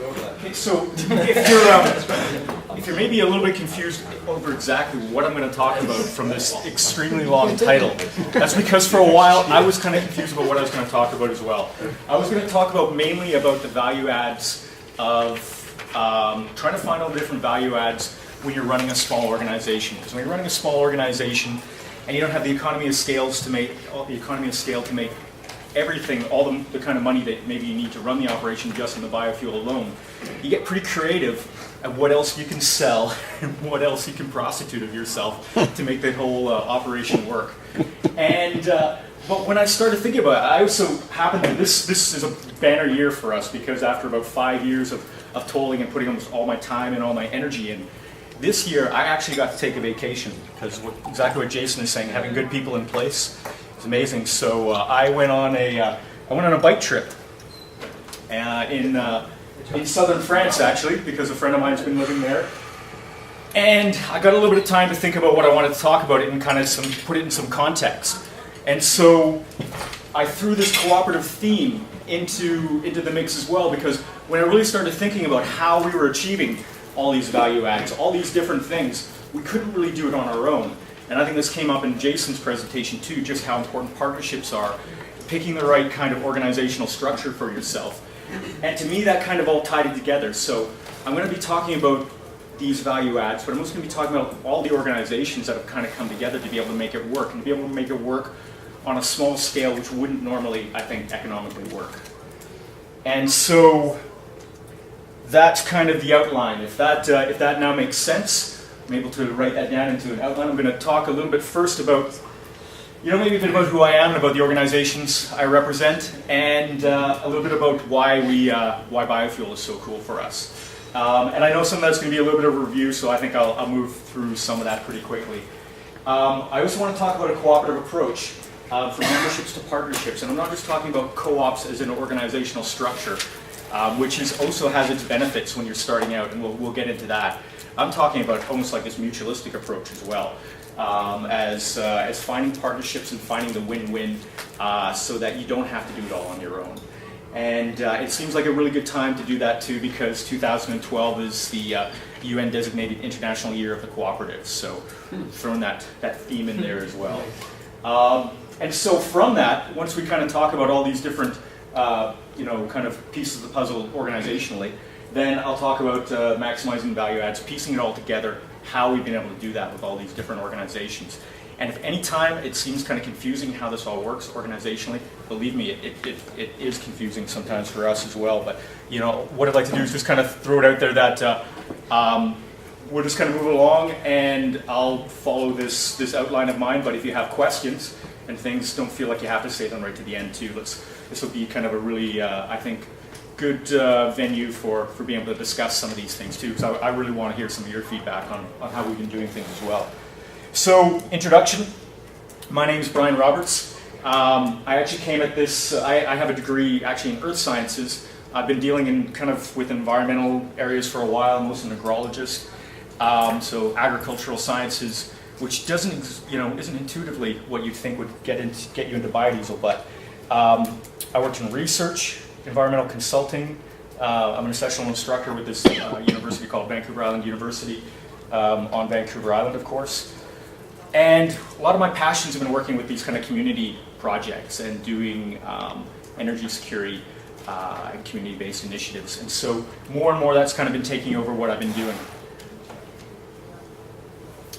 Okay, so if you're maybe a little bit confused over exactly what I'm going to talk about from this extremely long title, that's because for a while I was kind of confused about what I was going to talk about as well. I was going to talk about mainly about the value adds of trying to find all the different value adds when you're running a small organization. Because when you're running a small organization and you don't have the economy of scale to make everything, all the kind of money that maybe you need to run the operation just in the biofuel alone, you get pretty creative at what else you can sell and what else you can prostitute of yourself to make the whole operation work. And but when I started thinking about it, I also happened to, this is a banner year for us because after about 5 years of tolling and putting almost all my time and all my energy in, this year I actually got to take a vacation because exactly what Jason is saying, having good people in place is amazing. So I went on a bike trip in southern France actually, because a friend of mine's been living there. And I got a little bit of time to think about what I wanted to talk about it and kind of put it in some context. And so I threw this cooperative theme into the mix as well, because when I really started thinking about how we were achieving all these value adds, all these different things, we couldn't really do it on our own. And I think this came up in Jason's presentation too, just how important partnerships are, picking the right kind of organizational structure for yourself. And to me, that kind of all tied it together. So I'm going to be talking about these value adds, but I'm also going to be talking about all the organizations that have kind of come together to be able to make it work, and to be able to make it work on a small scale which wouldn't normally, I think, economically work. And so that's kind of the outline. If that now makes sense, I'm able to write that down into an outline. I'm going to talk a little bit first about, maybe a bit about who I am, about the organizations I represent, and a little bit about why biofuel is so cool for us. And I know some of that's going to be a little bit of a review, so I think I'll move through some of that pretty quickly. I also want to talk about a cooperative approach from memberships to partnerships, and I'm not just talking about co-ops as an organizational structure, which also has its benefits when you're starting out, and we'll get into that. I'm talking about almost like this mutualistic approach as well, as finding partnerships and finding the win-win so that you don't have to do it all on your own. And it seems like a really good time to do that too, because 2012 is the UN designated International Year of the Cooperative, so throwing that theme in there as well. And so from that, once we kind of talk about all these different kind of pieces of the puzzle organizationally, then I'll talk about maximizing value adds, piecing it all together, how we've been able to do that with all these different organizations. And if any time it seems kind of confusing how this all works organizationally, believe me, it is confusing sometimes for us as well. But what I'd like to do is just kind of throw it out there that we'll just kind of move along, and I'll follow this outline of mine. But if you have questions and things, don't feel like you have to say them right to the end too. This will be kind of a really, I think, good venue for being able to discuss some of these things too, because I really want to hear some of your feedback on how we've been doing things as well. So, introduction. My name is Brian Roberts. I actually came at this, I have a degree actually in earth sciences. I've been dealing in kind of with environmental areas for a while. I'm also an agrologist. So agricultural sciences, which isn't intuitively what you'd think would get you into biodiesel, but I worked in research, environmental consulting. I'm an accessional instructor with this university called Vancouver Island University on Vancouver Island, of course. And a lot of my passions have been working with these kind of community projects and doing energy security and community-based initiatives. And so more and more that's kind of been taking over what I've been doing.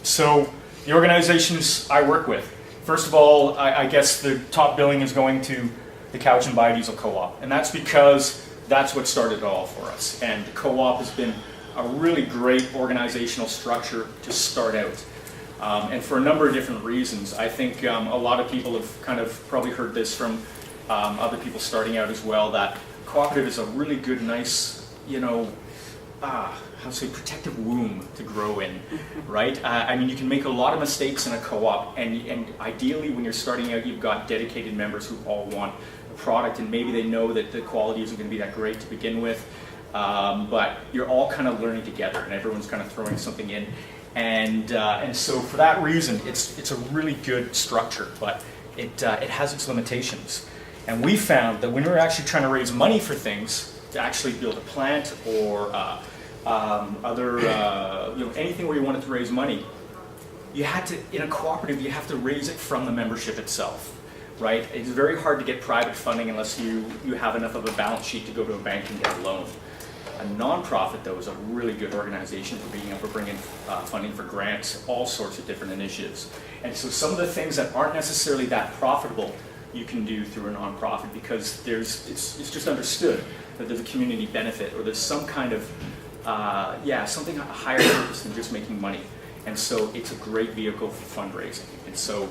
So the organizations I work with, first of all, I guess the top billing is going to the Cowichan Biodiesel Co-op, and that's because that's what started it all for us. And the co-op has been a really great organizational structure to start out. And for a number of different reasons. I think a lot of people have kind of probably heard this from other people starting out as well, that cooperative is a really good, nice, protective womb to grow in, right? I mean, you can make a lot of mistakes in a co-op, and ideally when you're starting out, you've got dedicated members who all want the product, and maybe they know that the quality isn't going to be that great to begin with, but you're all kind of learning together, and everyone's kind of throwing something in. And so for that reason, it's a really good structure, but it has its limitations. And we found that when we were actually trying to raise money for things, to actually build a plant or anything where you wanted to raise money, you had to, in a cooperative, you have to raise it from the membership itself, right? It's very hard to get private funding unless you have enough of a balance sheet to go to a bank and get a loan. A nonprofit, though, is a really good organization for being able to bring in funding for grants, all sorts of different initiatives. And so some of the things that aren't necessarily that profitable, you can do through a nonprofit because it's just understood that there's a community benefit or there's some kind of, something higher purpose than just making money. And so it's a great vehicle for fundraising. And so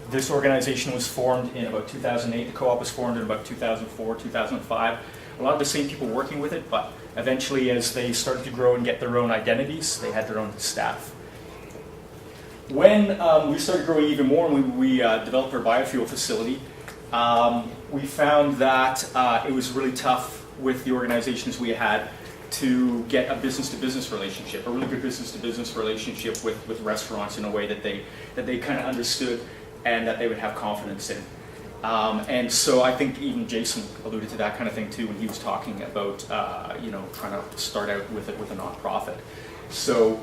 this organization was formed in about 2008. The co-op was formed in about 2004, 2005. A lot of the same people working with it, but eventually as they started to grow and get their own identities, they had their own staff. When we started growing even more and we developed our biofuel facility, we found that it was really tough with the organizations we had to get a business-to-business relationship, a really good business-to-business relationship with restaurants in a way that they kind of understood and that they would have confidence in. And so I think even Jason alluded to that kind of thing too when he was talking about trying to start out with a nonprofit. So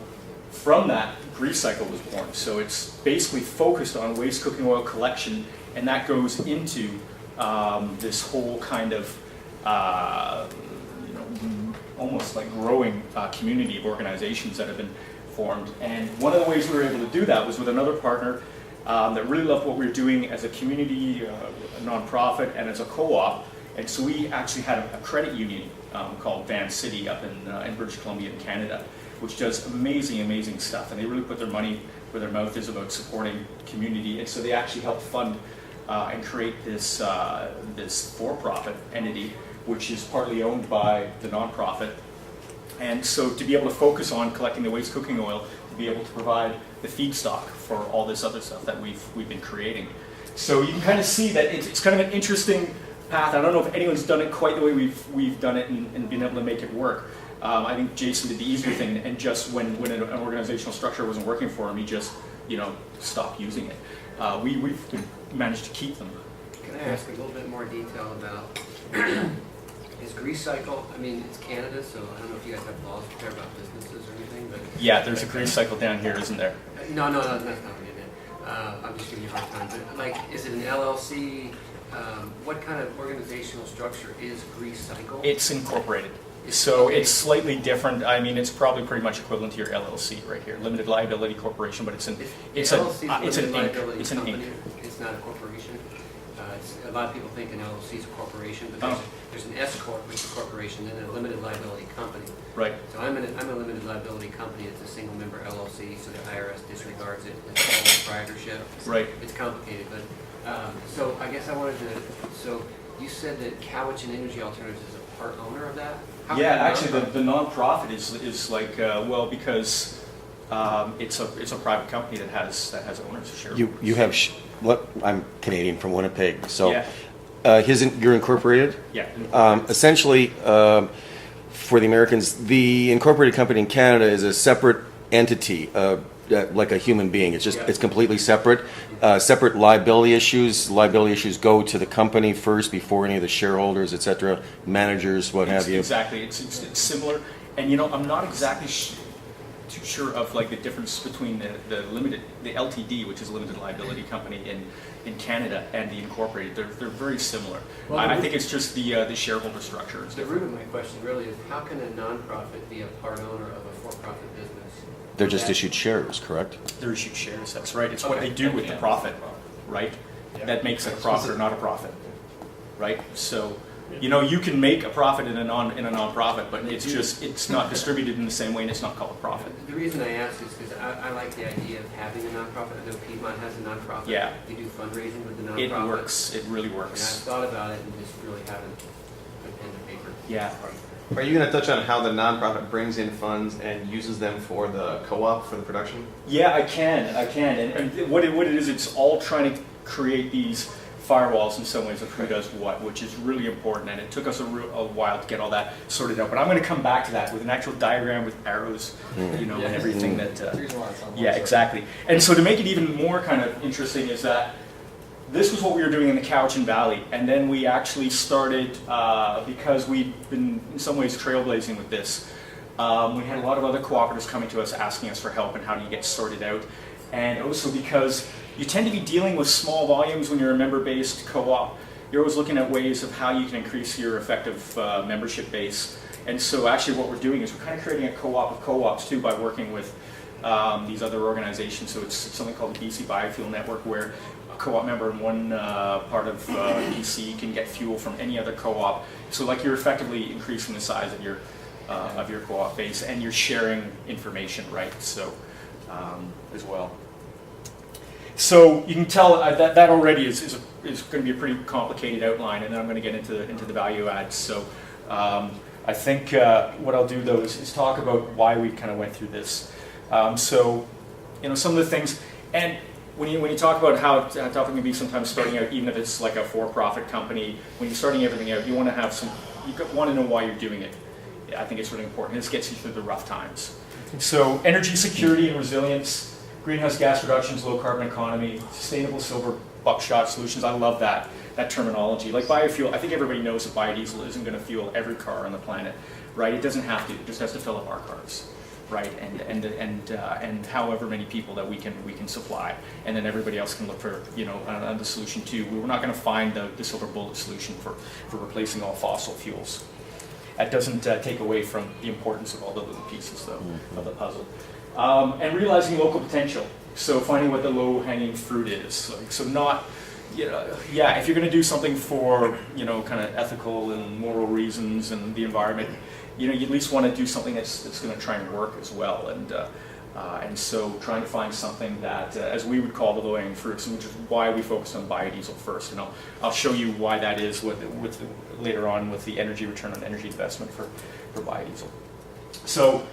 from that, Greasecycle was born. So it's basically focused on waste cooking oil collection, and that goes into this whole kind of almost like growing community of organizations that have been formed. And one of the ways we were able to do that was with another partner that really loved what we were doing as a community, a nonprofit, and as a co-op. And so we actually had a credit union called Van City up in British Columbia in Canada, which does amazing, amazing stuff. And they really put their money where their mouth is about supporting community. And so they actually helped fund and create this for-profit entity, which is partly owned by the nonprofit. And so to be able to focus on collecting the waste cooking oil, to be able to provide the feedstock for all this other stuff that we've been creating. So you can kind of see that it's kind of an interesting path. I don't know if anyone's done it quite the way we've done it and been able to make it work. I think Jason did the easier thing, and just when an organizational structure wasn't working for him, he just stopped using it. We've managed to keep them. Can I ask a little bit more detail about is Greasecycle? I mean, it's Canada, so I don't know if you guys have laws that care about businesses or anything, but yeah, there's a Greasecycle down here, isn't there? No, that's not what it is. I'm just giving you a hard time. But like, is it an LLC? What kind of organizational structure is Greasecycle? It's incorporated. So it's slightly different. I mean, it's probably pretty much equivalent to your LLC right here, limited liability corporation, but it's an Inc. It's an Inc. It's not a corporation. A lot of people think an LLC is a corporation, but there's an S corp, which is a corporation, and a limited liability company. Right. So I'm a limited liability company. It's a single member LLC, so the IRS disregards it. It's all proprietorship. Right. It's complicated, but so I guess I wanted to. So you said that Cowichan Energy Alternatives is a part owner of that. Yeah, actually, the nonprofit is like because it's a private company that has owners. Sure. You have I'm Canadian from Winnipeg, so yeah. You're incorporated. Yeah. Essentially, for the Americans, the incorporated company in Canada is a separate entity, like a human being. It's just it's completely separate. Separate liability issues. Liability issues go to the company first before any of the shareholders, etc., managers, what have you. Exactly. It's similar, and I'm not exactly too sure of like the difference between the LTD, which is a limited liability company in Canada, and the incorporated. They're very similar. Well, I think it's just the shareholder structure is the different. root of my question really is how can a nonprofit be a part owner of a for-profit business? They're just issued shares, correct? They're issued shares. That's right. It's what they do with the profit, right? Yeah. That makes it a profit or not a profit, right? So. You can make a profit in a nonprofit, but it's not distributed in the same way, and it's not called a profit. The reason I ask is because I like the idea of having a nonprofit. I know Piedmont has a nonprofit. Yeah. You do fundraising with the nonprofit. It works. It really works. And I've thought about it and just really haven't put pen to paper. Yeah. Are you going to touch on how the nonprofit brings in funds and uses them for the co-op for the production? Yeah, I can. And what it is, it's all trying to create these firewalls in some ways of who does what, which is really important, and it took us a while to get all that sorted out. But I'm going to come back to that with an actual diagram with arrows, and everything that. Yeah, exactly. And so to make it even more kind of interesting is that this was what we were doing in the Cowichan Valley, and then we actually started, because we'd been in some ways trailblazing with this, we had a lot of other cooperatives coming to us asking us for help and how do you get sorted out. And also because you tend to be dealing with small volumes when you're a member-based co-op. You're always looking at ways of how you can increase your effective membership base. And so actually what we're doing is we're kind of creating a co-op of co-ops too by working with these other organizations. So it's something called the BC Biofuel Network, where a co-op member in one part of BC can get fuel from any other co-op. So like you're effectively increasing the size of your co-op base, and you're sharing information, right? So as well. So you can tell that already is going to be a pretty complicated outline, and then I'm going to get into the value adds. So I think what I'll do though is talk about why we kind of went through this. So some of the things, and when you talk about how tough it can be sometimes starting out, even if it's like a for-profit company, when you're starting everything out, you want to have you want to know why you're doing it. I think it's really important. This gets you through the rough times. So energy security and resilience, greenhouse gas reductions, low carbon economy, sustainable silver buckshot solutions. I love that terminology. Like biofuel, I think everybody knows that biodiesel isn't going to fuel every car on the planet, right? It doesn't have to. It just has to fill up our cars, right? And however many people that we can supply, and then everybody else can look for another solution too. We're not going to find the silver bullet solution for replacing all fossil fuels. That doesn't take away from the importance of all the little pieces, though, of the puzzle. And realizing local potential. So finding what the low-hanging fruit is. So not, if you're going to do something for, kind of ethical and moral reasons and the environment, you at least want to do something that's going to try and work as well. And so trying to find something that, as we would call the low-hanging fruits, which is why we focused on biodiesel first. And I'll show you why that is later on with the energy return on energy investment for biodiesel. So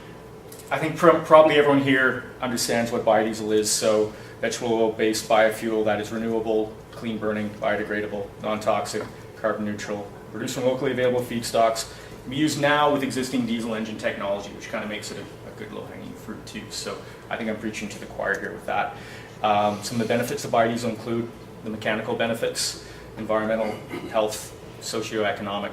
I think probably everyone here understands what biodiesel is. So vegetable oil-based biofuel that is renewable, clean burning, biodegradable, non-toxic, carbon neutral, produced from locally available feedstocks. We use now with existing diesel engine technology, which kind of makes it a good low-hanging fruit too. So I think I'm preaching to the choir here with that. Some of the benefits of biodiesel include the mechanical benefits, environmental, health, socioeconomic,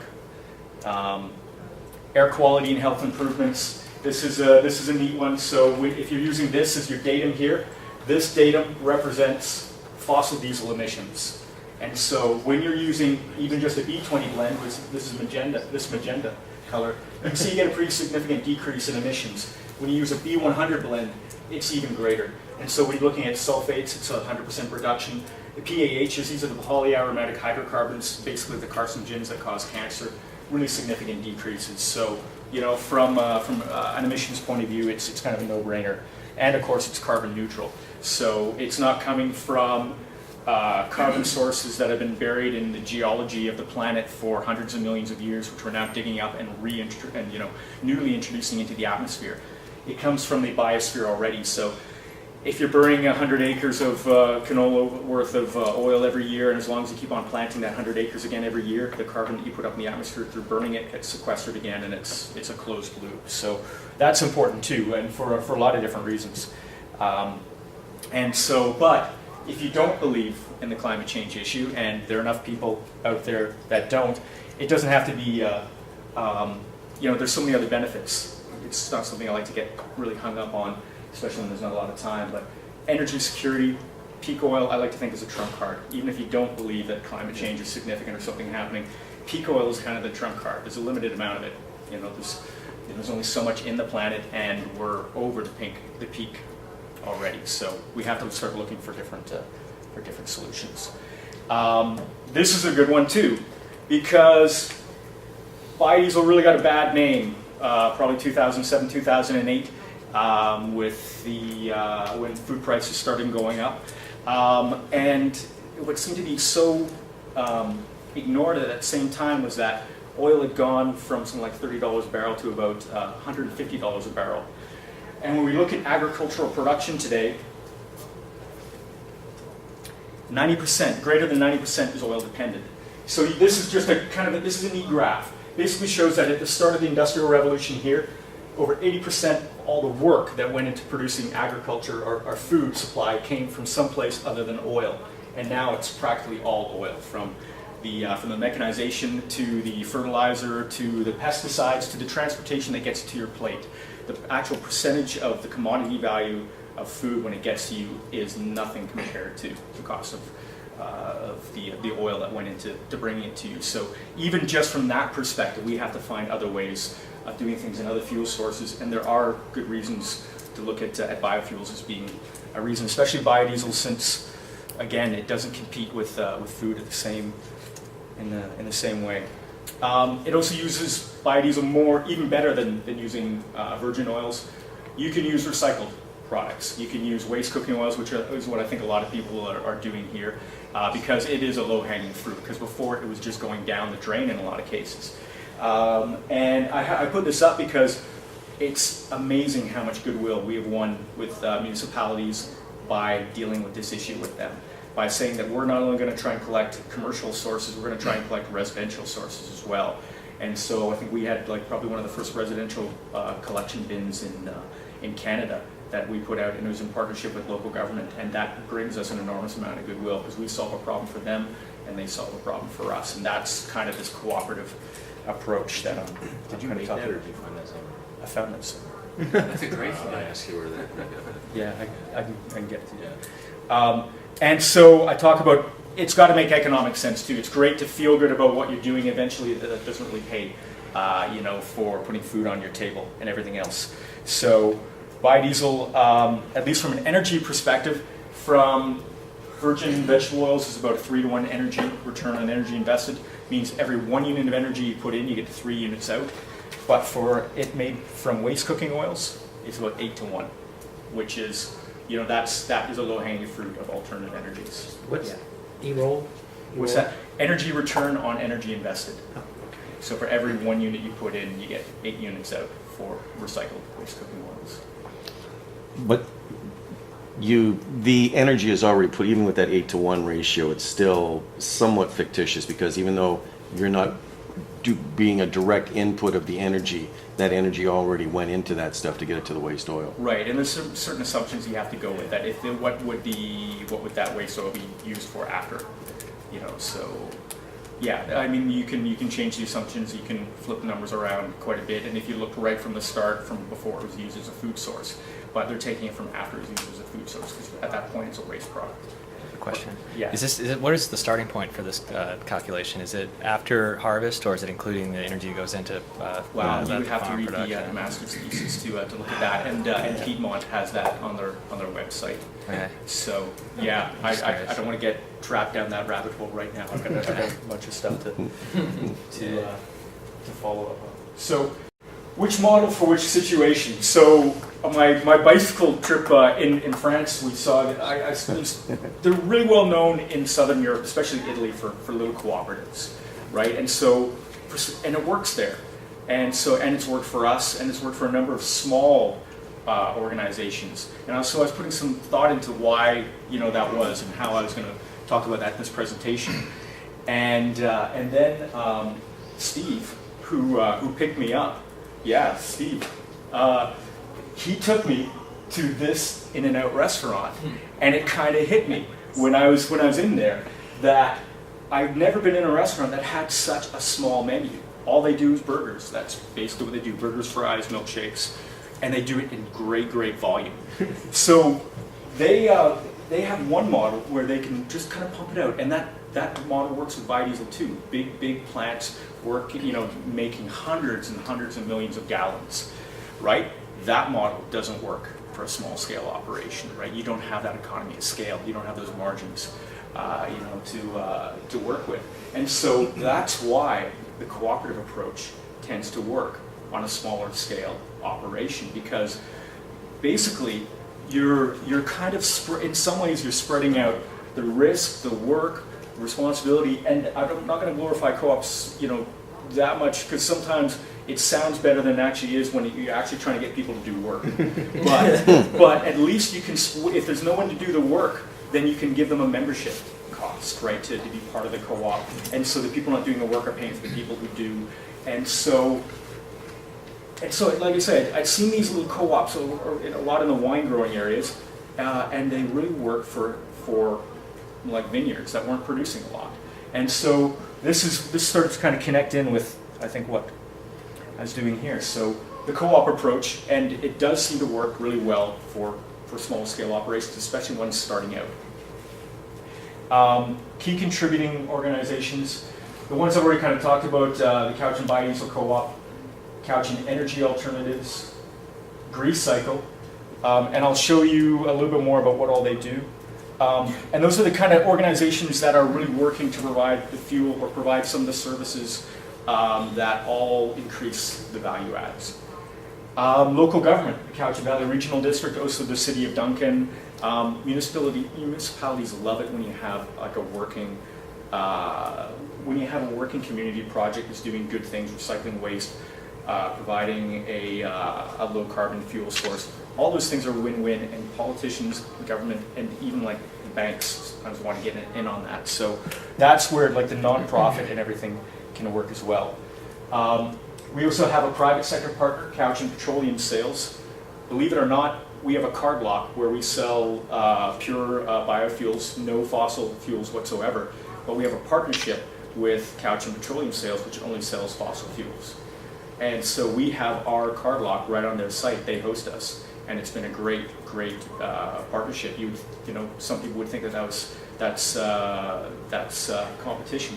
air quality and health improvements. This is a neat one. So if you're using this as your datum here, this datum represents fossil diesel emissions. And so when you're using even just a B20 blend, which this magenta color, you can see you get a pretty significant decrease in emissions. When you use a B100 blend, it's even greater. And so when you're looking at sulfates, it's a 100% reduction. The PAHs, these are the polyaromatic hydrocarbons, basically the carcinogens that cause cancer, really significant decreases. So, from an emissions point of view, it's kind of a no-brainer. And of course, it's carbon neutral. So it's not coming from carbon sources that have been buried in the geology of the planet for hundreds of millions of years, which we're now digging up and newly introducing into the atmosphere. It comes from the biosphere already. So if you're burning 100 acres of canola worth of oil every year, and as long as you keep on planting that 100 acres again every year, the carbon that you put up in the atmosphere through burning it gets sequestered again, and it's a closed loop. So that's important too, and for a lot of different reasons. But if you don't believe in the climate change issue, and there are enough people out there that don't, it doesn't have to be, there's so many other benefits. It's not something I like to get really hung up on, especially when there's not a lot of time. But energy security, peak oil, I like to think is a trump card. Even if you don't believe that climate change is significant or something happening, peak oil is kind of the trump card. There's a limited amount of it. There's only so much in the planet, and we're over the peak already. So we have to start looking for different solutions. This is a good one too, because biodiesel really got a bad name, probably 2007, 2008, with when food prices started going up, and what seemed to be so ignored at that same time was that oil had gone from something like $30 a barrel to about $150 a barrel. And when we look at agricultural production today, 90%, greater than 90% is oil dependent. So this is just this is a neat graph. Basically shows that at the start of the Industrial Revolution here, over 80% of all the work that went into producing agriculture or food supply came from someplace other than oil. and now it's practically all oil, from the mechanization to the fertilizer to the pesticides to the transportation that gets to your plate. The actual percentage of the commodity value of food when it gets to you is nothing compared to the cost of the oil that went into bringing it to you. So even just from that perspective, we have to find other ways of doing things and other fuel sources, and there are good reasons to look at biofuels as being a reason, especially biodiesel, since again it doesn't compete with food at the same in the same way. It also uses biodiesel even better than using virgin oils. You can use recycled products. You can use waste cooking oils, which is what I think a lot of people are doing here, because it is a low-hanging fruit, because before it was just going down the drain in a lot of cases. And I put this up because it's amazing how much goodwill we have won with municipalities by dealing with this issue with them, by saying that we're not only going to try and collect commercial sources, we're going to try and collect residential sources as well. And so I think we had probably one of the first residential collection bins in Canada that we put out, and it was in partnership with local government, and that brings us an enormous amount of goodwill because we solve a problem for them and they solve a problem for us, and that's kind of this cooperative approach that I'm Did you kind make of that, talking or about. did you find that somewhere? I found that somewhere. That's a great I thing. asked you where that. Yeah, I can get it to you. And so I talk about it's got to make economic sense too. It's great to feel good about what you're doing. Eventually, that doesn't really pay, for putting food on your table and everything else. So biodiesel, at least from an energy perspective, from virgin vegetable oils is about a 3-to-1 energy return on energy invested. Means every 1 unit of energy you put in, you get 3 units out. But for it made from waste cooking oils, it's about 8-to-1, which is, that is a low-hanging fruit of alternative energies. What's E-roll? What's that? Energy return on energy invested. Oh, okay. So for every 1 unit you put in, you get 8 units out for recycled waste cooking oils. But the energy is already put, even with that 8-to-1 ratio, it's still somewhat fictitious, because even though you're not being a direct input of the energy, that energy already went into that stuff to get it to the waste oil. Right, and there's certain assumptions you have to go with that. What would that waste oil be used for after? So yeah, I mean you can change the assumptions, you can flip the numbers around quite a bit, and if you look right from the start, from before it was used as a food source, but they're taking it from after it was used as a food source, because at that point it's a waste product. Question. Yeah. What is the starting point for this calculation? Is it after harvest, or is it including the energy that goes into Well, you would have to farm read the production? master's thesis to look at that, and Piedmont has that on their website. Okay. So yeah, Just I curious. don't want to get trapped down that rabbit hole right now. I've got a bunch of stuff to follow up on. So, which model for which situation? So my bicycle trip in France, we saw that they're really well known in Southern Europe, especially Italy, for little cooperatives, right? And so, and it works there, and it's worked for us, and it's worked for a number of small organizations. And so I was putting some thought into why that was, and how I was going to talk about that in this presentation. And then Steve, who picked me up, Steve, he took me to this In-N-Out restaurant, and it kind of hit me when I was in there that I've never been in a restaurant that had such a small menu. All they do is burgers. That's basically what they do: burgers, fries, milkshakes, and they do it in great volume. So they have one model where they can just kind of pump it out, and that model works with biodiesel too. Big plants work, making hundreds and hundreds of millions of gallons, right? That model doesn't work for a small scale operation, right? You don't have that economy of scale. You don't have those margins, to work with. And so that's why the cooperative approach tends to work on a smaller scale operation, because basically you're kind of in some ways you're spreading out the risk, the work, responsibility, and I'm not going to glorify co-ops, that much, because sometimes it sounds better than it actually is when you're actually trying to get people to do work. But at least you can, if there's no one to do the work, then you can give them a membership cost, right, to be part of the co-op. And so the people not doing the work are paying for the people who do. And so like I said, I've seen these little co-ops a lot in the wine growing areas, and they really work for like vineyards that weren't producing a lot. And so this starts to kind of connect in with, I think, what I was doing here. So the co-op approach, and it does seem to work really well for small scale operations, especially ones starting out. Key contributing organizations, the ones I've already kind of talked about, the Cowichan Biodiesel Co-op, Cowichan Energy Alternatives, Grease Cycle, and I'll show you a little bit more about what all they do. And those are the kind of organizations that are really working to provide the fuel or provide some of the services that all increase the value adds. Local government, the Cowichan Valley Regional District, also the City of Duncan. Municipalities love it when you have like a working community project that's doing good things, recycling waste, providing a low carbon fuel source. All those things are win-win, and politicians, government, and even like the banks sometimes want to get in on that. So that's where like the nonprofit and everything can work as well. We also have a private sector partner, Cowichan Petroleum Sales. Believe it or not, we have a card block where we sell pure biofuels, no fossil fuels whatsoever. But we have a partnership with Cowichan Petroleum Sales, which only sells fossil fuels. And so we have our card block right on their site. They host us, and it's been a great partnership. You know, some people would think that's competition.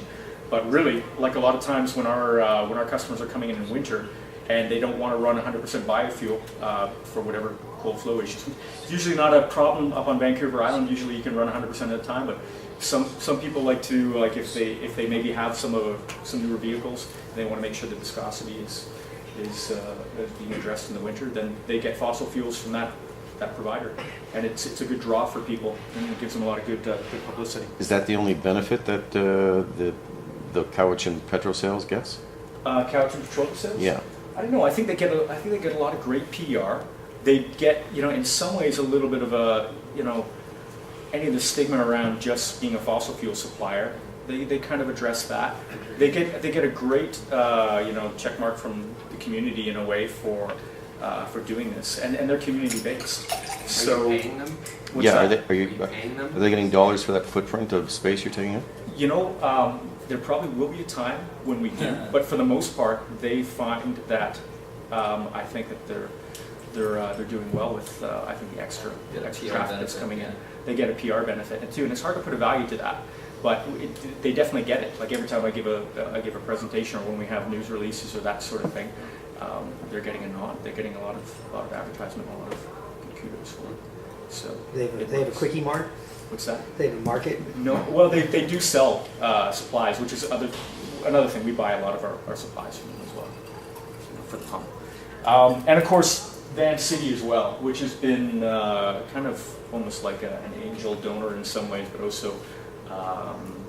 But really, like a lot of times when our customers are coming in winter and they don't want to run 100% biofuel for whatever cold flow issues, it's usually not a problem up on Vancouver Island. Usually you can run 100% of the time, but some people like to, like if they maybe have some newer vehicles and they want to make sure the viscosity is being addressed in the winter, then they get fossil fuels from that provider, and it's a good draw for people, and it gives them a lot of good publicity. Is that the only benefit that the Cowichan Petro Sales gets? Cowichan Petroleum Sales? Yeah. I don't know. I think they get a lot of great PR. They get, in some ways, a little bit of a, any of the stigma around just being a fossil fuel supplier. They kind of address that. They get a great check mark from the community in a way for doing this, and they're community based. So are you paying them? Yeah, that? are you paying them? Are they getting dollars for that footprint of space you're taking up? There probably will be a time when we do, but for the most part, they find that I think that they're doing well with I think the extra traffic that's coming in. They get a PR benefit too, and it's hard to put a value to that, but they definitely get it. Like every time I give a presentation or when we have news releases or that sort of thing, they're getting a nod. They're getting a lot of advertisement, a lot of good kudos for it. So They have a quickie mart. what's that? They have a market. No, well, they do sell supplies, which is another thing. We buy a lot of our supplies from them as well, for the pump. And of course, Van City as well, which has been kind of almost like an angel donor in some ways, but also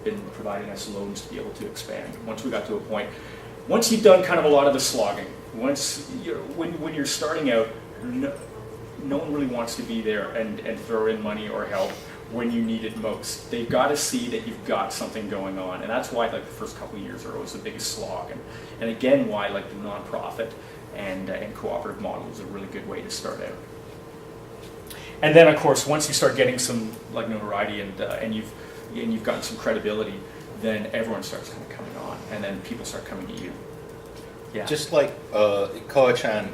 been providing us loans to be able to expand. Once we got to a point, once you've done kind of a lot of the slogging, when you're starting out, no one really wants to be there and throw in money or help when you need it most. They've got to see that you've got something going on, and that's why like the first couple of years are always the biggest slog, and again why like the nonprofit and cooperative model is a really good way to start out. And then of course once you start getting some like notoriety and you've gotten some credibility, then everyone starts kind of coming on, and then people start coming to you. Yeah. Just like Cowichan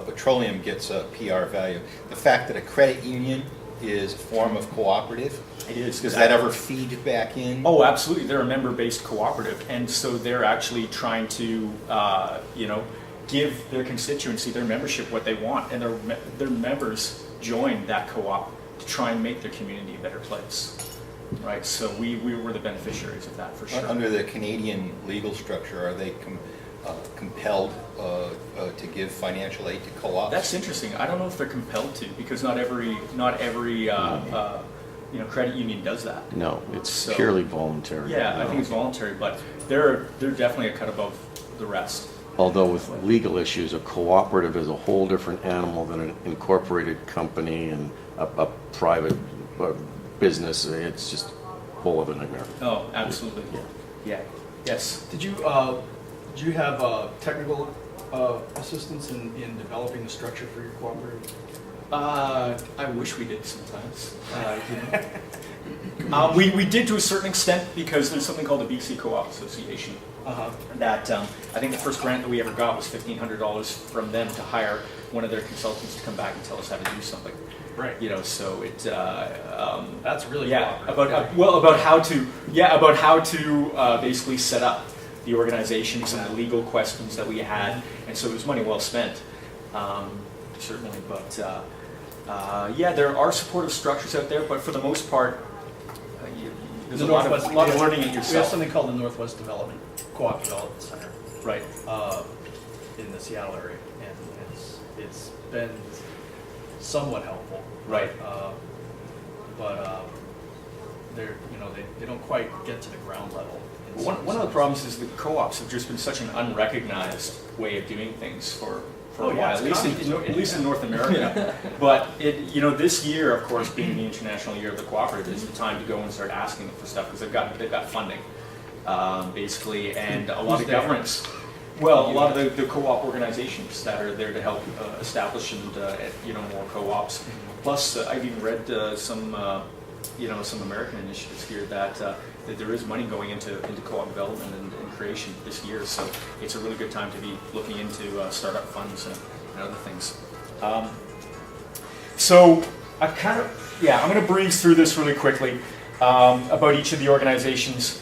Petroleum gets a PR value, the fact that a credit union is a form of cooperative, It is. does that ever feed back in? Oh, absolutely. They're a member-based cooperative, and so they're actually trying to, give their constituency, their membership, what they want, and their members join that co-op to try and make their community a better place. Right. So we were the beneficiaries of that for sure. Under the Canadian legal structure, are they compelled to give financial aid to co-ops? That's interesting. I don't know if they're compelled to, because not every credit union does that. No, it's So- purely voluntary. Yeah, I think it's voluntary, but they're definitely a cut above the rest. Although with legal issues, a cooperative is a whole different animal than an incorporated company and a private business. It's just a whole other nightmare. Oh, absolutely. Yeah. Yeah. Yes. Did you have technical assistance in developing the structure for your cooperative? I wish we did sometimes. We did to a certain extent because there's something called the BC Co-op Association that I think the first grant that we ever got was $1,500 from them to hire one of their consultants to come back and tell us how to do something. Right. You know, so it That's really about how to basically set up the organization, some of the legal questions that we had, and so it was money well spent, certainly. But there are supportive structures out there, but for the most part, there's a lot of learning it We have yourself. something called the Northwest Development Co-op Development Center Right. in the Seattle area, and it's been somewhat helpful. Right. But they're they don't quite get to the ground level. in One some of the sense. problems is the co-ops have just been such an unrecognized way of doing things for Oh, a yeah, while, it's at least in North America. But this year, of course, being the International Year of the Cooperative, is the time to go and start asking for stuff because they've got funding, basically, and a lot of governments. Well, a lot of the co-op organizations that are there to help establish and more co-ops. Plus, I've even read some American initiatives here that there is money going into co-op development and creation this year. So it's a really good time to be looking into startup funds and other things. So I'm going to breeze through this really quickly about each of the organizations.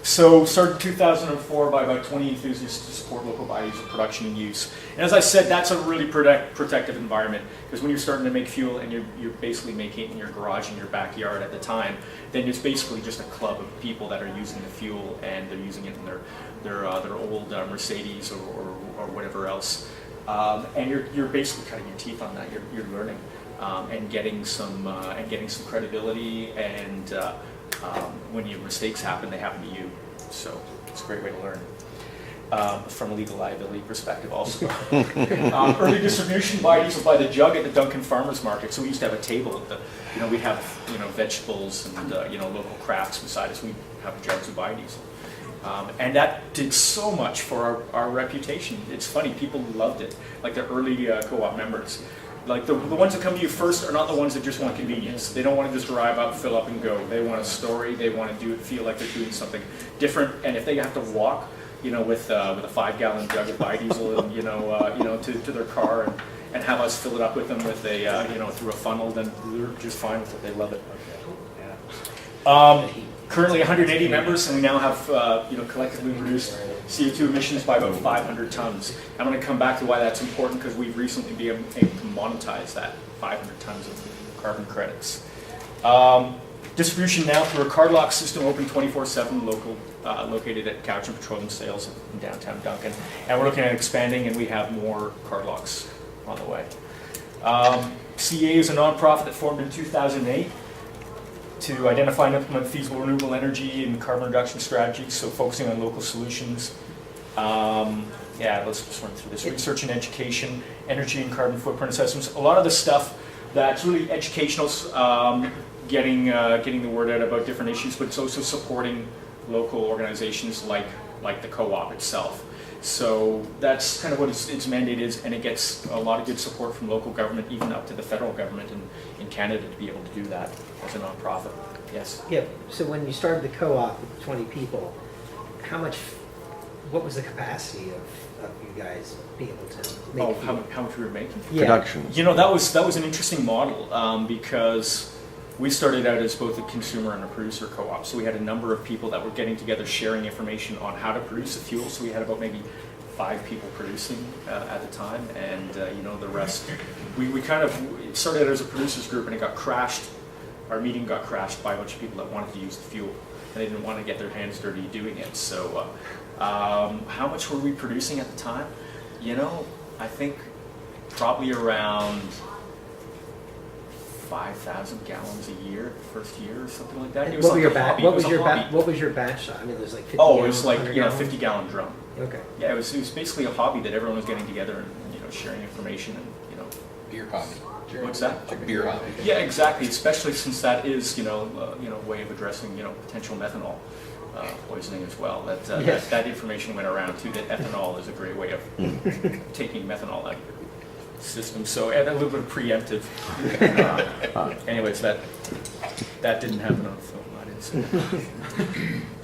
So started in 2004 by about 20 enthusiasts to support local biodiesel production and use. And as I said, that's a really protective environment, because when you're starting to make fuel and you're basically making it in your garage, in your backyard at the time, then it's basically just a club of people that are using the fuel, and they're using it in their old Mercedes or whatever else. And you're basically cutting your teeth on that. You're learning and getting some credibility, and when your mistakes happen, they happen to you. So it's a great way to learn. From a legal liability perspective also. Early distribution biodiesel by the jug at the Duncan Farmers Market. So we used to have a table at the, we'd have, vegetables and, local crafts beside us. We'd have jugs of biodiesel. And that did so much for our reputation. It's funny, people loved it. Like the early co-op members. Like the ones that come to you first are not the ones that just want convenience. They don't want to just drive up, fill up, and go. They want a story. They want to feel like they're doing something different. And if they have to walk, with a 5-gallon jug of biodiesel, and to their car, and have us fill it up with them with a through a funnel, then they're just fine with it. They love it. Yeah. Currently 180 members, and we now have collectively reduced CO2 emissions by about 500 tons. I'm going to come back to why that's important, because we've recently been able to monetize that 500 tons of carbon credits. Distribution now through a card lock system, open 24/7, located at Cowichan Petroleum Sales in downtown Duncan. And we're looking at expanding, and we have more card locks on the way. CEA is a nonprofit that formed in 2008 to identify and implement feasible renewable energy and carbon reduction strategies, so focusing on local solutions. Let's just run through this. Research and education, energy and carbon footprint assessments. A lot of the stuff that's really educational, getting the word out about different issues, but it's also supporting local organizations like the co-op itself. So that's kind of what its mandate is, and it gets a lot of good support from local government, even up to the federal government in Canada, to be able to do that as a nonprofit. Yes? Yeah, so when you started the co-op with 20 people, what was the capacity of you guys being able to make fuel? How much we were making? Yeah. Production. That was an interesting model, because we started out as both a consumer and a producer co-op. So we had a number of people that were getting together, sharing information on how to produce the fuel. So we had about maybe 5 people producing at the time, and the rest. We kind of started out as a producers group, and it got crashed. Our meeting got crashed by a bunch of people that wanted to use the fuel, and they didn't want to get their hands dirty doing it. So how much were we producing at the time? I think probably around 5,000 gallons a year, first year or something like that. It was What like was your a batch? hobby. What It was a your hobby. What was your batch? I mean, there's like 50. Oh, it was gallons, like 100 50-gallon drum. Okay. Yeah, it was basically a hobby that everyone was getting together and sharing information and Beer hobby. what's that? It's a beer hobby. Yeah, exactly. Especially since that is way of addressing potential methanol poisoning as well. That information went around too. That ethanol is a great way of taking methanol out of your system. So and a little bit of preemptive. Anyways, that didn't happen on film. I didn't see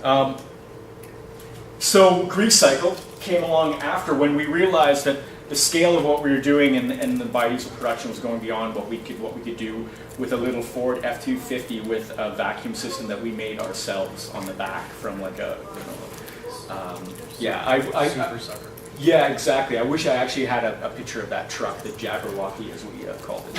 that. So Grease Cycle came along after when we realized that the scale of what we were doing and the biodiesel production was going beyond what we could do with a little Ford F-250 with a vacuum system that we made ourselves on the back from like a, Super sucker. yeah, exactly. I wish I actually had a picture of that truck, the Jabberwocky as we called it.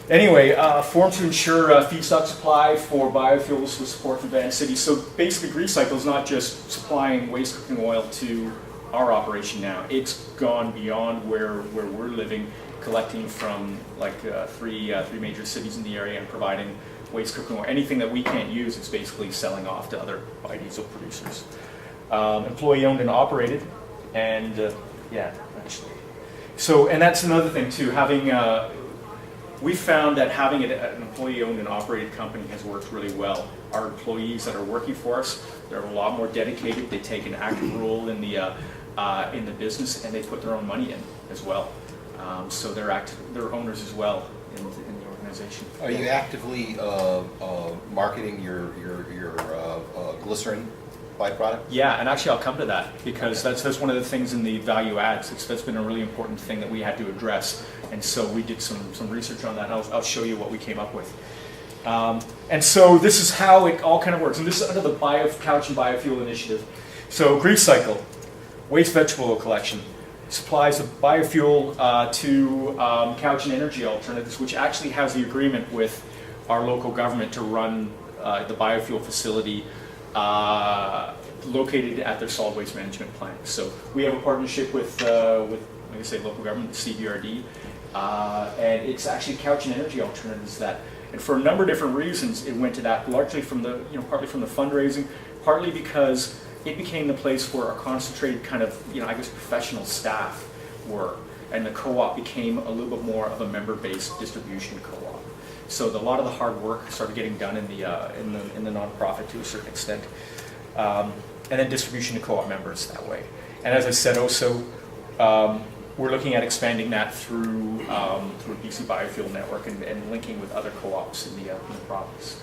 Anyway, formed to ensure feedstock supply for biofuels with support from Van City. So basically Grease Cycle is not just supplying waste cooking oil to our operation now. It's gone beyond where we're living, collecting from like three major cities in the area and providing waste cooking oil. Anything that we can't use, it's basically selling off to other biodiesel producers. Employee owned and operated, and actually. So, and that's another thing too, having, we found that having an employee owned and operated company has worked really well. Our employees that are working for us, they're a lot more dedicated, they take an active role in the business, and they put their own money in as well. So they're owners as well in the organization. Are you actively marketing your glycerin byproduct? Yeah, and actually I'll come to that because that's one of the things in the value adds. That's been a really important thing that we had to address, and so we did some research on that. I'll show you what we came up with. And so this is how it all kind of works, and this is under the Cowichan Biofuel Initiative. So Grease Cycle, waste vegetable oil collection, supplies of biofuel to Cowichan Energy Alternatives, which actually has the agreement with our local government to run the biofuel facility located at their solid waste management plant. So we have a partnership with like I say, local government, CBRD, and it's actually Cowichan Energy Alternatives that, and for a number of different reasons, it went to that. Largely from the, partly from the fundraising, partly because it became the place where our concentrated kind of, I guess, professional staff were, and the co-op became a little bit more of a member-based distribution co-op. So a lot of the hard work started getting done in the nonprofit to a certain extent, and then distribution to co-op members that way. And as I said, also we're looking at expanding that through BC Biofuel Network and linking with other co-ops in the province.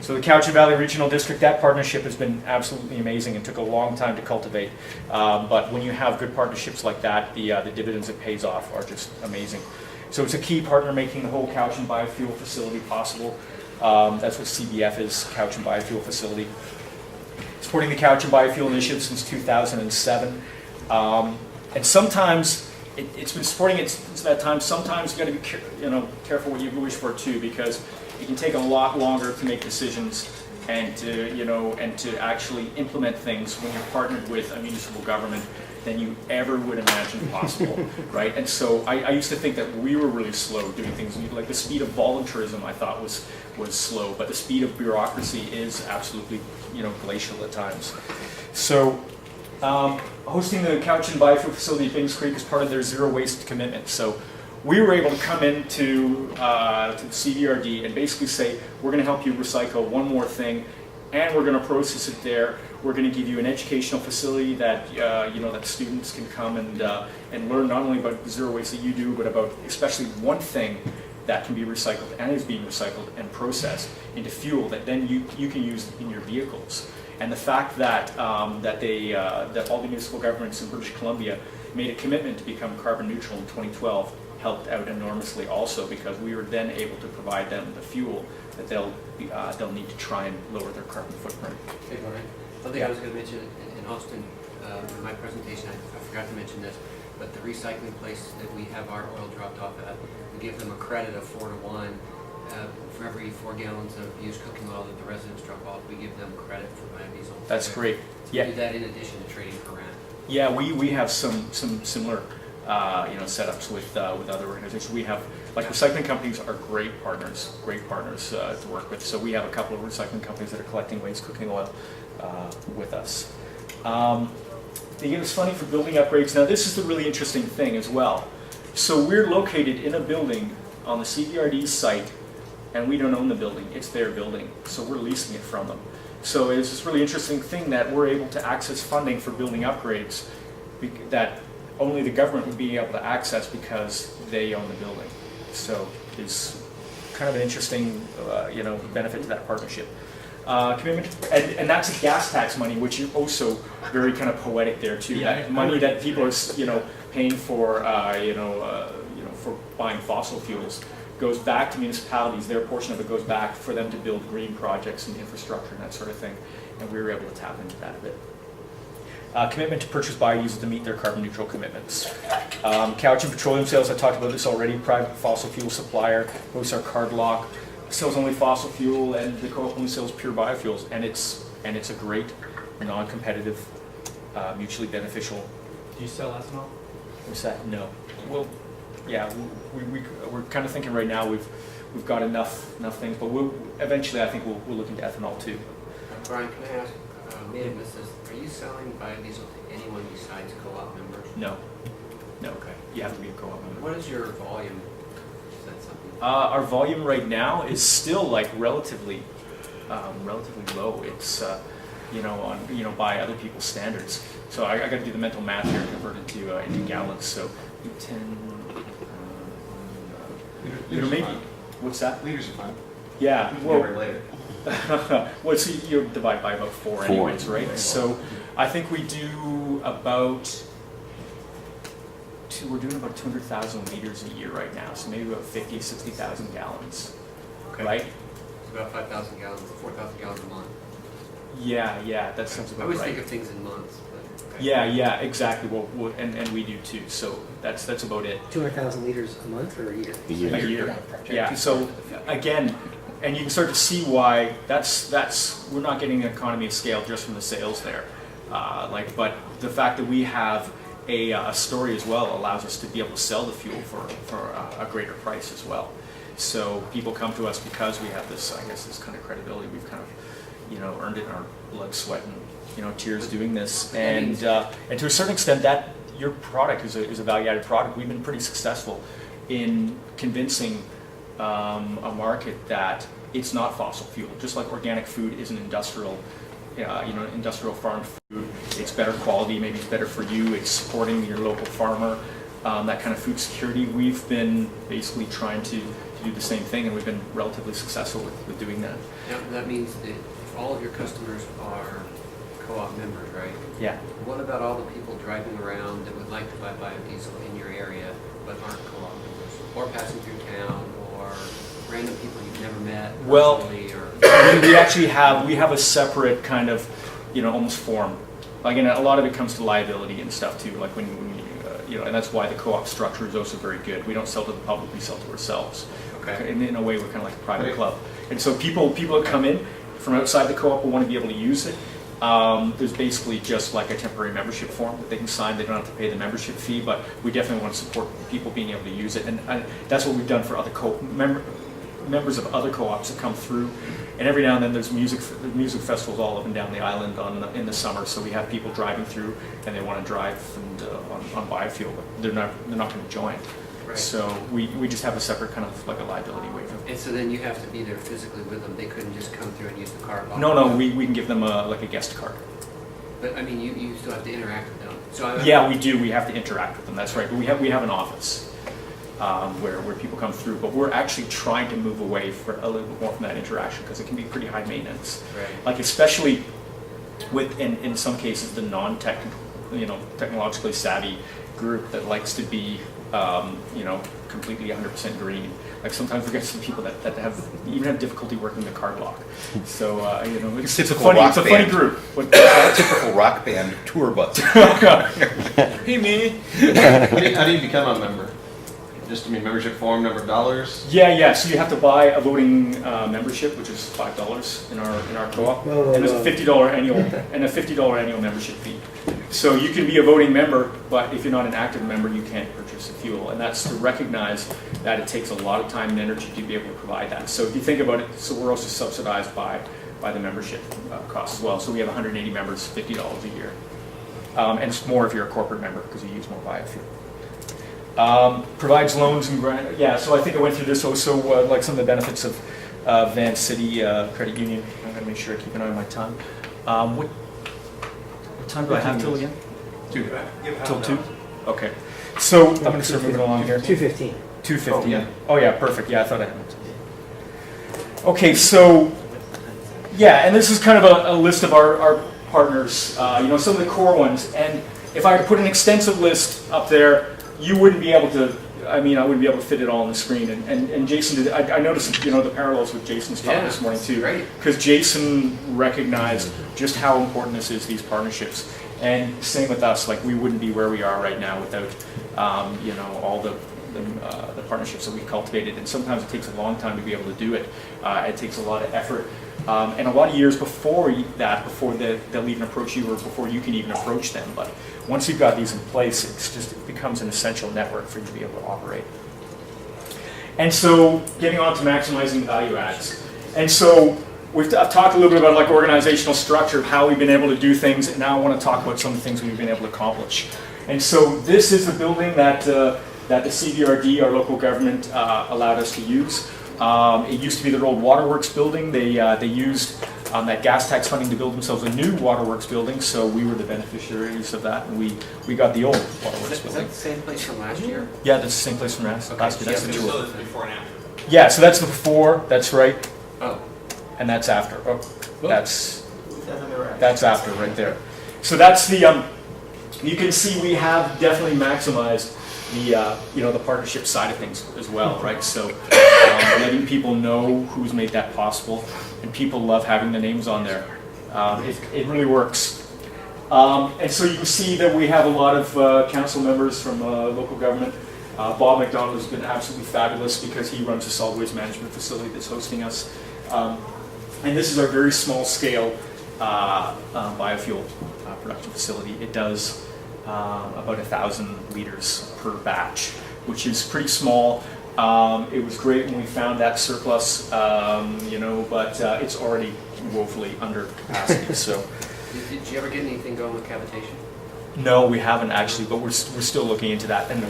So the Cowichan Valley Regional District, that partnership has been absolutely amazing and took a long time to cultivate. But when you have good partnerships like that, the dividends it pays off are just amazing. So it's a key partner making the whole Cowichan Biofuel Facility possible. That's what CBF is, Cowichan Biofuel Facility. Supporting the Cowichan Biofuel Initiative since 2007. And sometimes, it's been supporting it since that time. Sometimes you got to be careful what you wish for too, because it can take a lot longer to make decisions and to actually implement things when you're partnered with a municipal government than you ever would imagine possible, right? And so I used to think that we were really slow doing things. Like the speed of voluntarism I thought was slow, but the speed of bureaucracy is absolutely glacial at times. So hosting the Cowichan Biofuel Facility at Bings Creek is part of their zero waste commitment. So we were able to come into to the CBRD and basically say, we're going to help you recycle one more thing, and we're going to process it there. We're going to give you an educational facility that that students can come and learn not only about the zero waste that you do, but about especially one thing that can be recycled and is being recycled and processed into fuel that then you can use in your vehicles. And the fact that that all the municipal governments in British Columbia made a commitment to become carbon neutral in 2012 helped out enormously also, because we were then able to provide them the fuel that they'll need to try and lower their carbon footprint. Hey, Brian. One thing I was going to mention in Austin, in my presentation, I forgot to mention this, but the recycling place that we have our oil dropped off at, we give them a credit of 4 to 1. For every 4 gallons of used cooking oil that the residents drop off, we give them credit for biodiesel. That's great. We do that in addition to trading for rent. Yeah, we have some similar setups with other organizations. We have, like, recycling companies are great partners to work with. So we have a couple of recycling companies that are collecting waste cooking oil with us. It's funny for building upgrades. Now this is the really interesting thing as well. So we're located in a building on the CBRD site, and we don't own the building. It's their building, so we're leasing it from them. So it's this really interesting thing that we're able to access funding for building upgrades that only the government would be able to access because they own the building. So there's kind of an interesting, benefit to that partnership. Commitment, and that's gas tax money, which is also very kind of poetic there too. Yeah, That money that people are, paying for, for buying fossil fuels goes back to municipalities. Their portion of it goes back for them to build green projects and infrastructure and that sort of thing. And we were able to tap into that a bit. Commitment to purchase biodiesel to meet their carbon neutral commitments. Cowichan Petroleum Sales, I talked about this already, private fossil fuel supplier, hosts our card lock, sells only fossil fuel, and the co-op only sells pure biofuels, and it's a great, non-competitive, mutually beneficial. Do you sell ethanol? What's that? No. Well, yeah, we're kind of thinking right now we've got enough things, but eventually I think we'll look into ethanol too. Brian, can I ask, maybe I missed this, are you selling biodiesel to anyone besides co-op members? No. Okay. You have to be a co-op member. What is your volume? Is that something? Our volume right now is still like relatively low. It's by other people's standards. So I got to do the mental math here, convert it to into gallons. So 10, maybe. What's that? Liters are fine. Yeah. Get Well, it later. well, so you divide by about 4 anyways, right? So I think we do about. We're doing about 200,000 liters a year right now, so maybe about 50, 60,000 gallons, right? It's about 5,000 gallons, 4,000 gallons a month. Yeah, that sounds I about always right. think of things in months, but. Okay. Yeah, exactly. Well, and we do too. So that's about it. 200,000 liters a month or a year? A year. A year. Yeah. So again, and you can start to see why that's we're not getting an economy of scale just from the sales there. But the fact that we have a story as well allows us to be able to sell the fuel for a greater price as well. So people come to us because we have this, I guess, this kind of credibility. We've kind of, earned it in our blood, sweat, and tears doing this. And to a certain extent, that your product is a value-added product. We've been pretty successful in convincing a market that it's not fossil fuel. Just like organic food is an industrial farm food. It's better quality, maybe it's better for you, it's supporting your local farmer, that kind of food security. We've been basically trying to do the same thing, and we've been relatively successful with doing that. Now, that means that if all of your customers are co-op members, right? Yeah. What about all the people driving around that would like to buy biodiesel in your area but aren't co-op members? Or passing through town, or random people you've never met Well, personally, or... we actually have a separate kind of, almost form. Like, and a lot of it comes to liability and stuff too. Like when and that's why the co-op structure is also very good. We don't sell to the public; we sell to ourselves. Okay. And in a way, we're kind of like a private Right. club. And so people that come in from outside the co-op will want to be able to use it. There's basically just like a temporary membership form that they can sign. They don't have to pay the membership fee, but we definitely want to support people being able to use it. And that's what we've done for other members of other co-ops that come through. And every now and then there's music festivals all up and down the island in the summer. So we have people driving through and they want to drive on biofuel, but they're not going to join. Right. So we just have a separate kind of like a liability waiver. And so then you have to be there physically with them. They couldn't just come through and use the card. No, we can give them like a guest card. But I mean, you still have to interact with them. So Yeah, we do. We have to interact with them. That's right. But we have an office where people come through. But we're actually trying to move away for a little bit more from that interaction because it can be pretty high maintenance. Right. Like especially with in some cases the technologically savvy group that likes to be completely 100% green. Like sometimes we get some people that even have difficulty working the card lock. So it's a funny group. Typical rock band tour bus. Hey me. How do you become a member? Just membership form, number of dollars. Yeah. So you have to buy a voting membership, which is $5 in our co-op, Whoa. and there's a $50 annual membership fee. So you can be a voting member, but if you're not an active member, you can't purchase the fuel, and that's to recognize that it takes a lot of time and energy to be able to provide that. So if you think about it, so we're also subsidized by the membership cost as well. So we have 180 members, $50 a year, and it's more if you're a corporate member because you use more biofuel. Provides loans and grant. Yeah, so I think I went through this also, like some of the benefits of Van City Credit Union. I'm going to make sure I keep an eye on my time. What time do I have till again? 2. Till 2? Okay. So I'm going to start moving along here. 215. 250. Oh yeah, perfect. Yeah, I thought I had it. Okay, so yeah, and this is kind of a list of our partners, you know, some of the core ones. And if I were to put an extensive list up there, you wouldn't be able to, I mean, I wouldn't be able to fit it all on the screen. And Jason did, I noticed, you know, the parallels with Jason's talk this morning too. Great. Because Jason recognized just how important this is, these partnerships. And same with us, like we wouldn't be where we are right now without, you know, all the partnerships that we've cultivated. And sometimes it takes a long time to be able to do it. It takes a lot of effort. And a lot of years before that, before they'll even approach you or before you can even approach them. But once you've got these in place, it becomes an essential network for you to be able to operate. And so getting on to maximizing value adds. And so I've talked a little bit about like organizational structure, how we've been able to do things, and now I want to talk about some of the things we've been able to accomplish. And so this is the building that the CBRD, our local government, allowed us to use. It used to be their old waterworks building. They used that gas tax funding to build themselves a new waterworks building, so we were the beneficiaries of that, and we got the old waterworks Is building. that the same place from last year? Yeah, that's the same place from last year. That's the so new you one. before and after. Yeah, so that's the before, that's right, Oh, and that's after. Oh, that's after right there. So that's the, you can see we have definitely maximized the, you know, the partnership side of things as well, right? So letting people know who's made that possible, and people love having the names on there. It really works. And so you can see that we have a lot of council members from local government. Bob McDonald has been absolutely fabulous because he runs a solid waste management facility that's hosting us. And this is our very small scale biofuel production facility. It does about 1,000 liters per batch, which is pretty small. It was great when we found that surplus, you know, but it's already woefully under capacity. So, did you ever get anything going with cavitation? no, we haven't actually, but we're still looking into that, and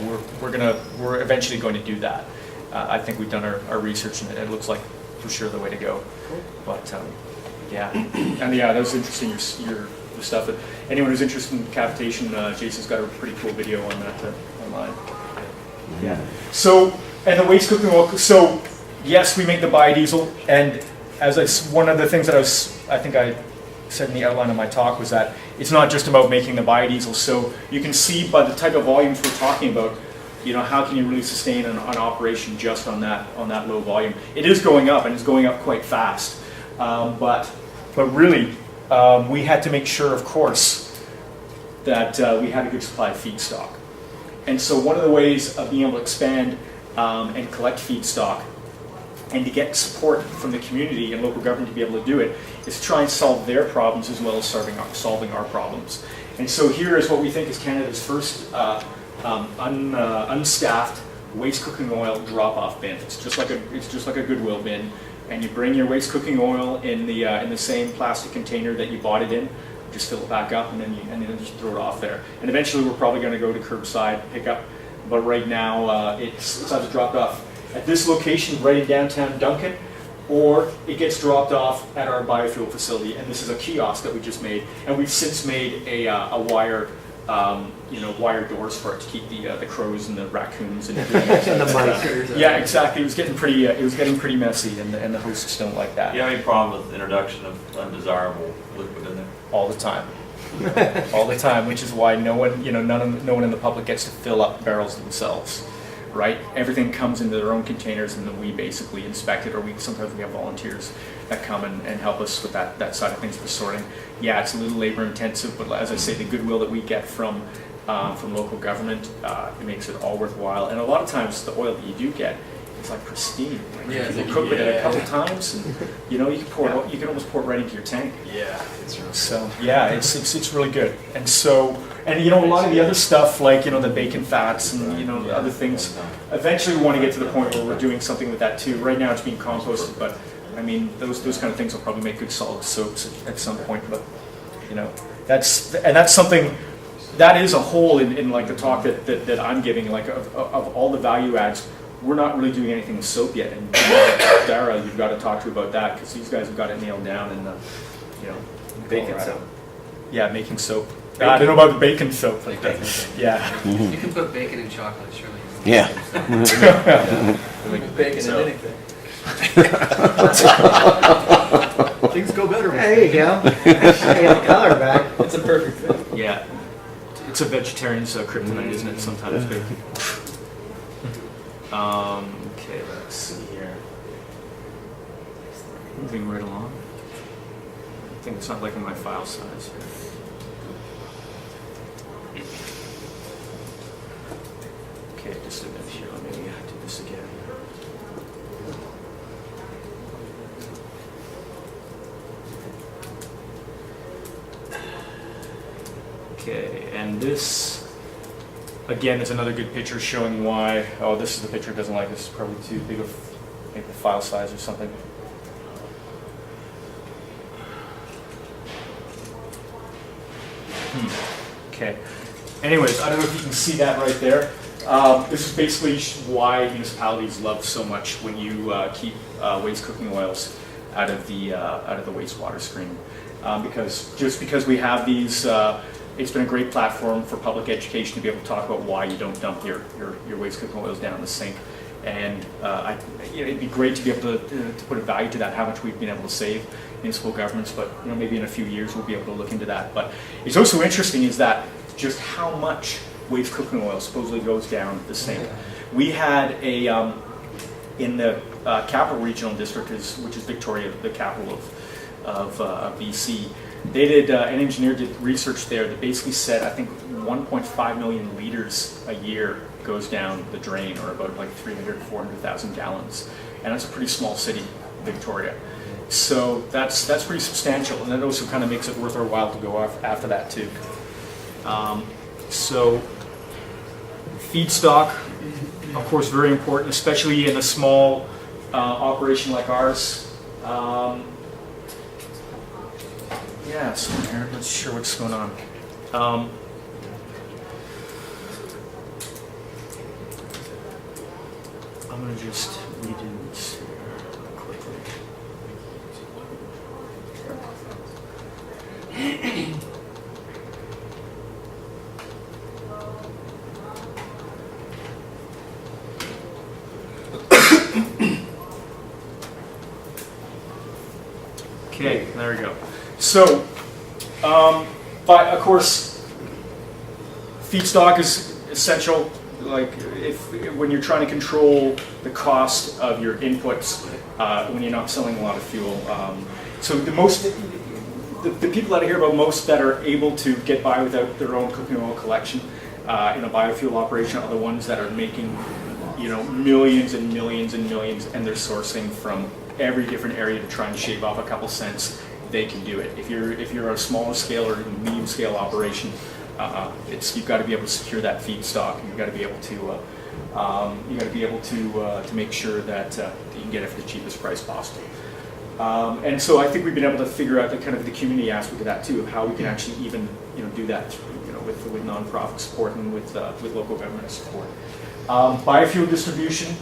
we're eventually going to do that. I think we've done our research, and it looks like for sure the way to go. But yeah, and yeah, that was interesting. The stuff that anyone who's interested in cavitation, Jason's got a pretty cool video on that online. Yeah. So, and the waste cooking oil. So, yes, we make the biodiesel, and one of the things that I think I said in the outline of my talk was that it's not just about making the biodiesel. So you can see by the type of volumes we're talking about, you know, how can you really sustain an operation just on that low volume? It is going up, and it's going up quite fast. But really, we had to make sure, of course, that we had a good supply of feedstock. And so one of the ways of being able to expand and collect feedstock and to get support from the community and local government to be able to do it is to try and solve their problems as well as solving our problems. And so here is what we think is Canada's first unstaffed waste cooking oil drop-off bin. It's just like a Goodwill bin, and you bring your waste cooking oil in the same plastic container that you bought it in. Just fill it back up, and then just throw it off there. And eventually, we're probably going to go to curbside pickup. But right now, it's either dropped off at this location right in downtown Duncan, or it gets dropped off at our biofuel facility. And this is a kiosk that we just made, and we've since made a wire, wire doors for it to keep the crows and the raccoons and And the mice. yeah, exactly. It was getting pretty messy, and the hosts don't like that. Do you have any problem with the introduction of undesirable liquid in there? All the time. All the time, which is why no one in the public gets to fill up barrels themselves, right? Everything comes into their own containers, and then we basically inspect it, or sometimes we have volunteers that come and help us with that side of things, the sorting. Yeah, it's a little labor intensive, but as I say, the goodwill that we get from local government, it makes it all worthwhile. And a lot of times, the oil that you do get, it's like pristine. Like Yeah, you cook with it a couple times, and you can almost pour it right into your tank. Yeah, it's really So yeah, it's really good. And so, and a lot of the other stuff like the bacon fats and other things. Eventually, we want to get to the point where we're doing something with that too. Right now, it's being composted, but I mean those kind of things will probably make good solid soaps at some point. But that's something that is a hole in like the talk that I'm giving, like of all the value adds. We're not really doing anything with soap yet, and Dara, you've got to talk to about that because these guys have got it nailed down, and bacon soap. Yeah, making soap. I don't know about the bacon soap. Like bacon. Yeah. You can put bacon in chocolate, surely. Yeah. Bacon and anything. Things go better with There you go. Actually, get the color back. It's a perfect fit. Yeah. It's a vegetarian's kryptonite, isn't it? Sometimes bacon. Okay, let's see here. Moving right along. I think it's not liking my file size here. Okay, just a minute here. Let me do this again. Okay, and this, again, is another good picture showing why, oh, this is the picture it doesn't like. This is probably too big of maybe the file size or something. Okay. Anyways, I don't know if you can see that right there. This is basically why municipalities love so much when you keep waste cooking oils out of the wastewater stream, because we have these. It's been a great platform for public education to be able to talk about why you don't dump your waste cooking oils down the sink, and it'd be great to be able to put a value to that, how much we've been able to save municipal governments. But maybe in a few years we'll be able to look into that. But it's also interesting is that just how much waste cooking oil supposedly goes down the sink. We had a in the Capital Regional District, which is Victoria, the capital of BC. They did an engineer did research there that basically said I think 1.5 million liters a year goes down the drain, or about like 400,000 gallons, and that's a pretty small city, Victoria. So that's pretty substantial, and that also kind of makes it worth our while to go after that too. So feedstock, of course, very important, especially in a small operation like ours. Yeah, so here, not sure what's going on. I'm going to just redo this here quickly. Okay, there we go. So, but of course, feedstock is essential. Like when you're trying to control the cost of your inputs, when you're not selling a lot of fuel. So the people that I hear about most that are able to get by without their own cooking oil collection in a biofuel operation are the ones that are making, millions and millions and millions, and they're sourcing from every different area to try and shave off a couple cents. They can do it. If you're a smaller scale or medium scale operation, you've got to be able to secure that feedstock. You've got to be able to make sure that you can get it for the cheapest price possible. And so I think we've been able to figure out the kind of the community aspect of that too, of how we can actually even do that with nonprofit support and with local government support. Biofuel distribution.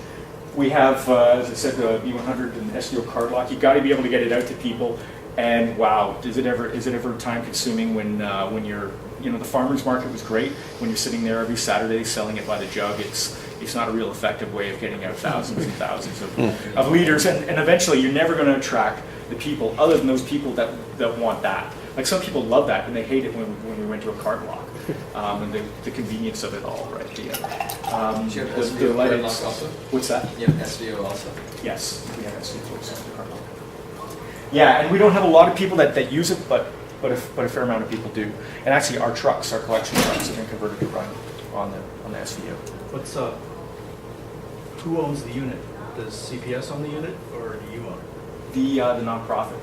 We have, as I said, the B100 and SDO card lock. You've got to be able to get it out to people. And wow, is it ever time consuming when you're, the farmer's market was great when you're sitting there every Saturday selling it by the jug. It's not a real effective way of getting out thousands and thousands of liters. And eventually you're never going to attract the people other than those people that want that. Like some people love that and they hate it when we went to a card lock. And the convenience of it all, right? Do you have SVO card lock also? What's that? You have SVO also? Yes, we have SVO card lock. Yeah, and we don't have a lot of people that use it, but a fair amount of people do. And actually, our collection trucks, have been converted to run on the SVO. Who owns the unit? Does CPS own the unit, or do you own it? The nonprofit.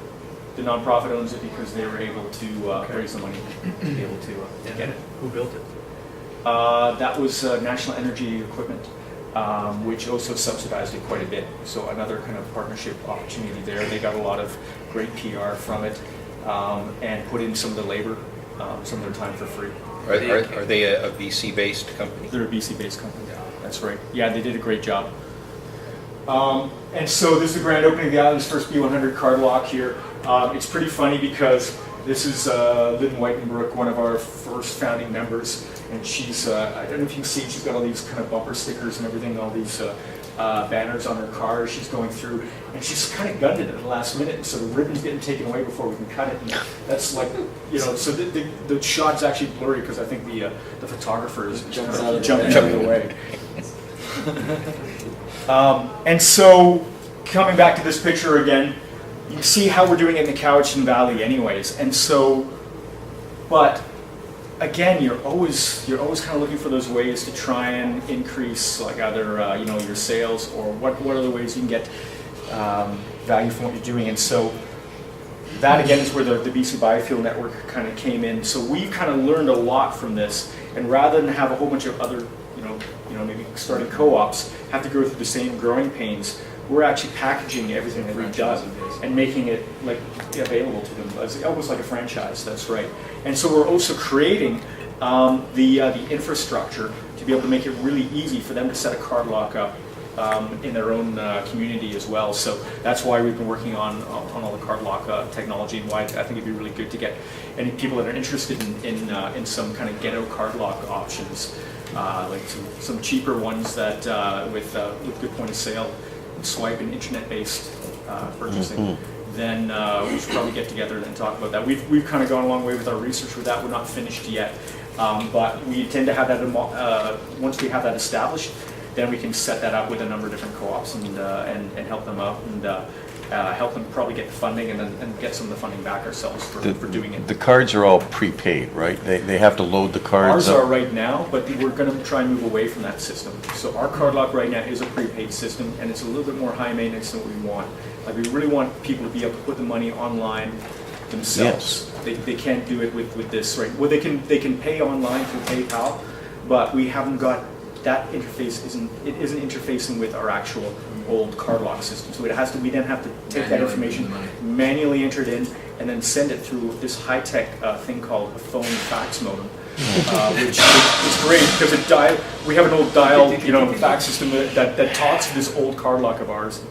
The nonprofit owns it because they were able to raise the money to be able to get it. Who built it? That was National Energy Equipment, which also subsidized it quite a bit. So another kind of partnership opportunity there. They got a lot of great PR from it and put in some of the labor, some of their time for free. Are they a BC-based company? They're a BC-based company. That's right. Yeah, they did a great job. And so this is the grand opening of the island's first B100 card lock here. It's pretty funny because This is Lynn Whitenbrook, one of our first founding members, and she's, I don't know if you can see, she's got all these kind of bumper stickers and everything, all these banners on her car she's going through, and she's kind of gunned it at the last minute, so the ribbon's getting taken away before we can cut it, and that's like, you know, so the shot's actually blurry because I think the photographer is jumping out of the way. And so, coming back to this picture again, you can see how we're doing it in the Cowichan Valley anyways, and so, but again, you're always kind of looking for those ways to try and increase, like either you know, your sales, or what other ways you can get value from what you're doing. And so that again is where the BC Biofuel Network kind of came in. So we've kind of learned a lot from this, and rather than have a whole bunch of other you know maybe starting co-ops have to go through the same growing pains, we're actually packaging everything that we've done and making it like available to them as almost like a franchise. That's right. And so we're also creating the infrastructure to be able to make it really easy for them to set a card lock up in their own community as well. So that's why we've been working on all the card lock technology, and why I think it'd be really good to get any people that are interested in some kind of ghetto card lock options, like some cheaper ones that with good point of sale, swipe and internet-based purchasing. Then we should probably get together and talk about that. We've kind of gone a long way with our research with that. We're not finished yet, but we intend to have that once we have that established. Then we can set that up with a number of different co-ops and help them out and help them probably get the funding and get some of the funding back ourselves for doing it. The cards are all prepaid, right? They have to load the cards Ours up. are right now, but we're going to try and move away from that system. So our card lock right now is a prepaid system, and it's a little bit more high maintenance than what we want. Like, we really want people to be able to put the money online themselves. Yes. They can't do it with this, right? Well, they can pay online through PayPal, but we haven't got that interface. It isn't interfacing with our actual old card lock system. So we then have to take that information, manually enter it in, and then send it through this high-tech thing called a phone fax modem, which is great because we have an old dial, fax system that talks to this old card lock of ours.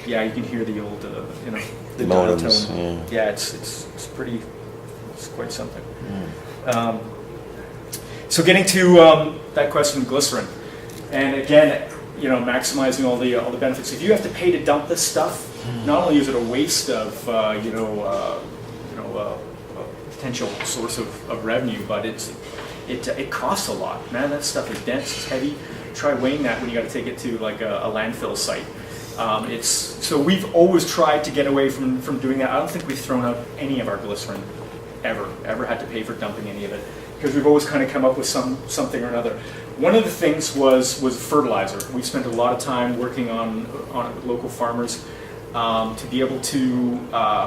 Yeah, you can hear the old, the dial tone. Yeah, it's quite something. So getting to that question of glycerin, and again, maximizing all the benefits. If you have to pay to dump this stuff, not only is it a waste of potential source of revenue, but it costs a lot. Man, that stuff is dense, it's heavy. Try weighing that when you got to take it to like a landfill site. So we've always tried to get away from doing that. I don't think we've thrown out any of our glycerin ever had to pay for dumping any of it, because we've always kind of come up with something or another. One of the things was fertilizer. We spent a lot of time working on it with local farmers to be able to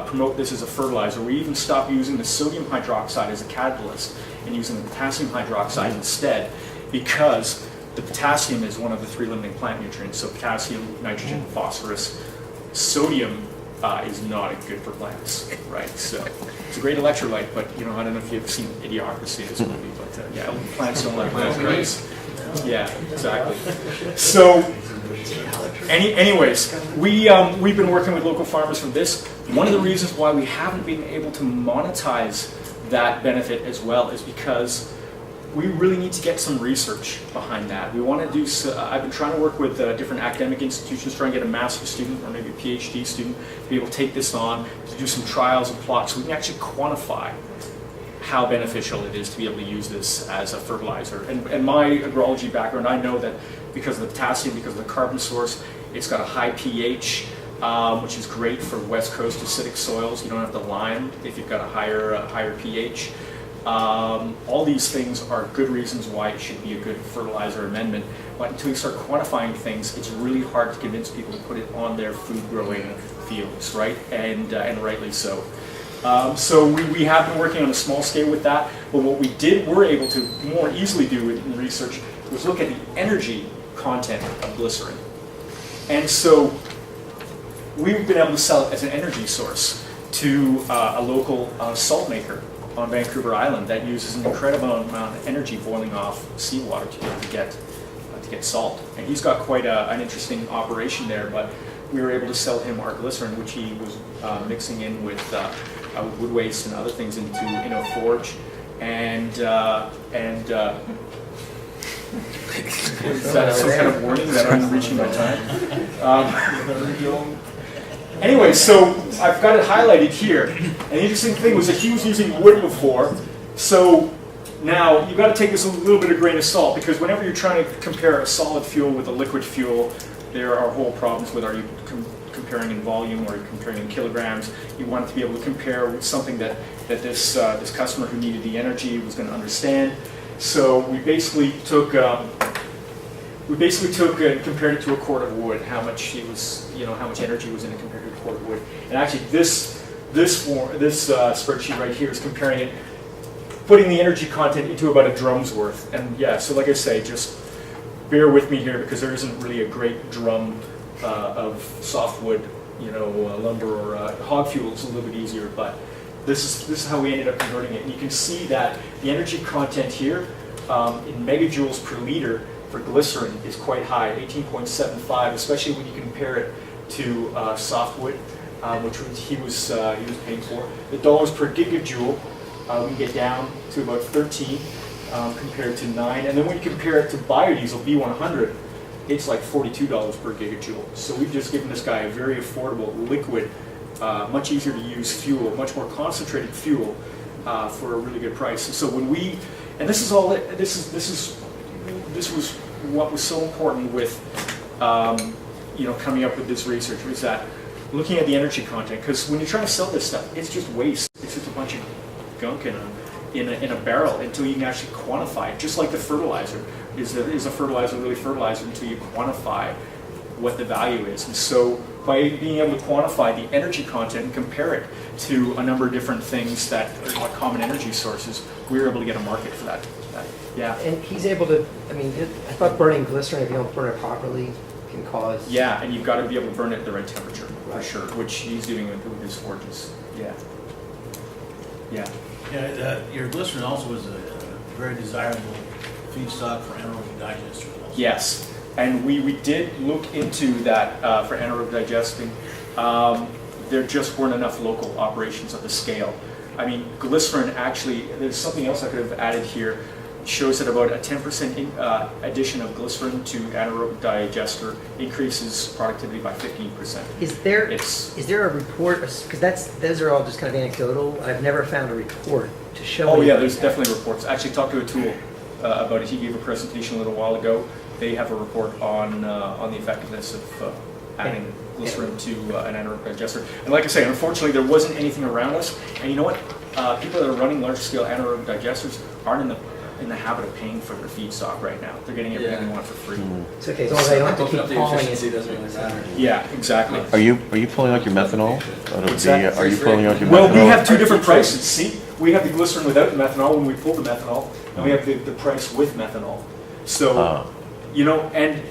promote this as a fertilizer. We even stopped using the sodium hydroxide as a catalyst and using the potassium hydroxide instead, because the potassium is one of the 3 limiting plant nutrients. So potassium, nitrogen, phosphorus. Sodium is not good for plants, right? So it's a great electrolyte, but I don't know if you've seen Idiocracy, this movie, but plants don't like those guys. Yeah, exactly. So, anyways, we've been working with local farmers for this. One of the reasons why we haven't been able to monetize that benefit as well is because we really need to get some research behind that. We want to do. I've been trying to work with different academic institutions, trying to get a master's student or maybe a PhD student to be able to take this on, to do some trials and plots, so we can actually quantify how beneficial it is to be able to use this as a fertilizer. And my agrology background, I know that because of the potassium, because of the carbon source, it's got a high pH, which is great for West Coast acidic soils. You don't have to lime if you've got a higher pH. All these things are good reasons why it should be a good fertilizer amendment, but until you start quantifying things, it's really hard to convince people to put it on their food growing fields, right? And rightly so. So we have been working on a small scale with that, but what we were able to more easily do in research was look at the energy content of glycerin. And so we've been able to sell it as an energy source to a local salt maker on Vancouver Island that uses an incredible amount of energy boiling off seawater to be able to get salt. And he's got quite an interesting operation there, but we were able to sell him our glycerin, which he was mixing in with wood waste and other things into a forge, and is that some kind of warning that I'm reaching my time? Anyway, so I've got it highlighted here, and the interesting thing was that he was using wood before, so now you've got to take this with a little bit of grain of salt, because whenever you're trying to compare a solid fuel with a liquid fuel, there are whole problems with, are you comparing in volume or are you comparing in kilograms? You want it to be able to compare with something that this customer who needed the energy was going to understand. So we basically took and compared it to a quart of wood, how much it was, how much energy was in it compared to a quart of wood. And actually this spreadsheet right here is comparing it, putting the energy content into about a drum's worth. And yeah, so like I say, just bear with me here because there isn't really a great drum of softwood, lumber or hog fuel. It's a little bit easier, but this is how we ended up converting it. And you can see that the energy content here in megajoules per liter for glycerin is quite high, 18.75, especially when you compare it to softwood, which he was paying for. The dollars per gigajoule, we get down to about 13 compared to 9. And then when you compare it to biodiesel, B100, it's like $42 per gigajoule. So we've just given this guy a very affordable, liquid, much easier to use fuel, much more concentrated fuel for a really good price. And so when we, and this is all, this was what was so important with, coming up with this research, was that looking at the energy content, because when you're trying to sell this stuff, it's just waste. It's just a bunch of gunk in a barrel until you can actually quantify it. Just like the fertilizer, is a fertilizer really fertilizer until you quantify what the value is. And so by being able to quantify the energy content and compare it to a number of different things that are common energy sources, we were able to get a market for that. Yeah. And he's able to, I thought burning glycerin, if you don't burn it properly, can cause... Yeah, and you've got to be able to burn it at the right temperature, for sure, which he's doing with his forges. Yeah. Yeah. Yeah, your glycerin also is a very desirable feedstock for anaerobic digesters also. Yes, and we did look into that for anaerobic digesting. There just weren't enough local operations of the scale. I mean, glycerin actually, there's something else I could have added here. It shows that about a 10% addition of glycerin to anaerobic digester increases productivity by 15%. Is there a report, because those are all just kind of anecdotal. I've never found a report to show. Oh yeah, there's definitely reports. Actually talked to Atul about it. He gave a presentation a little while ago. They have a report on the effectiveness of adding glycerin to an anaerobic digester. And like I say, unfortunately, there wasn't anything around us. And you know what? People that are running large-scale anaerobic digesters aren't in the habit of paying for their feedstock right now. They're getting everything they want for free. It's okay, as long as they don't have to keep hauling it. Doesn't really matter. Yeah, exactly. Are you pulling out your methanol? Are you pulling out your methanol? Well, we have two different prices. See, we have the glycerin without the methanol when we pull the methanol, and we have the price with methanol. So, and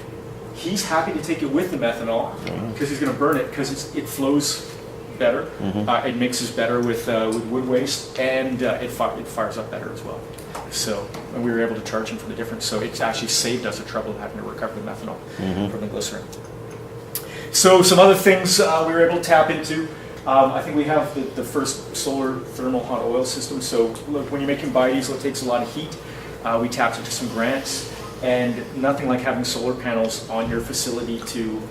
he's happy to take it with the methanol because he's going to burn it because it flows better, it mixes better with wood waste, and it fires up better as well. So, and we were able to charge him for the difference. So it's actually saved us the trouble of having to recover the methanol from the glycerin. So some other things we were able to tap into. I think we have the first solar thermal hot oil system. So look, when you're making biodiesel, it takes a lot of heat. We tapped into some grants, and nothing like having solar panels on your facility to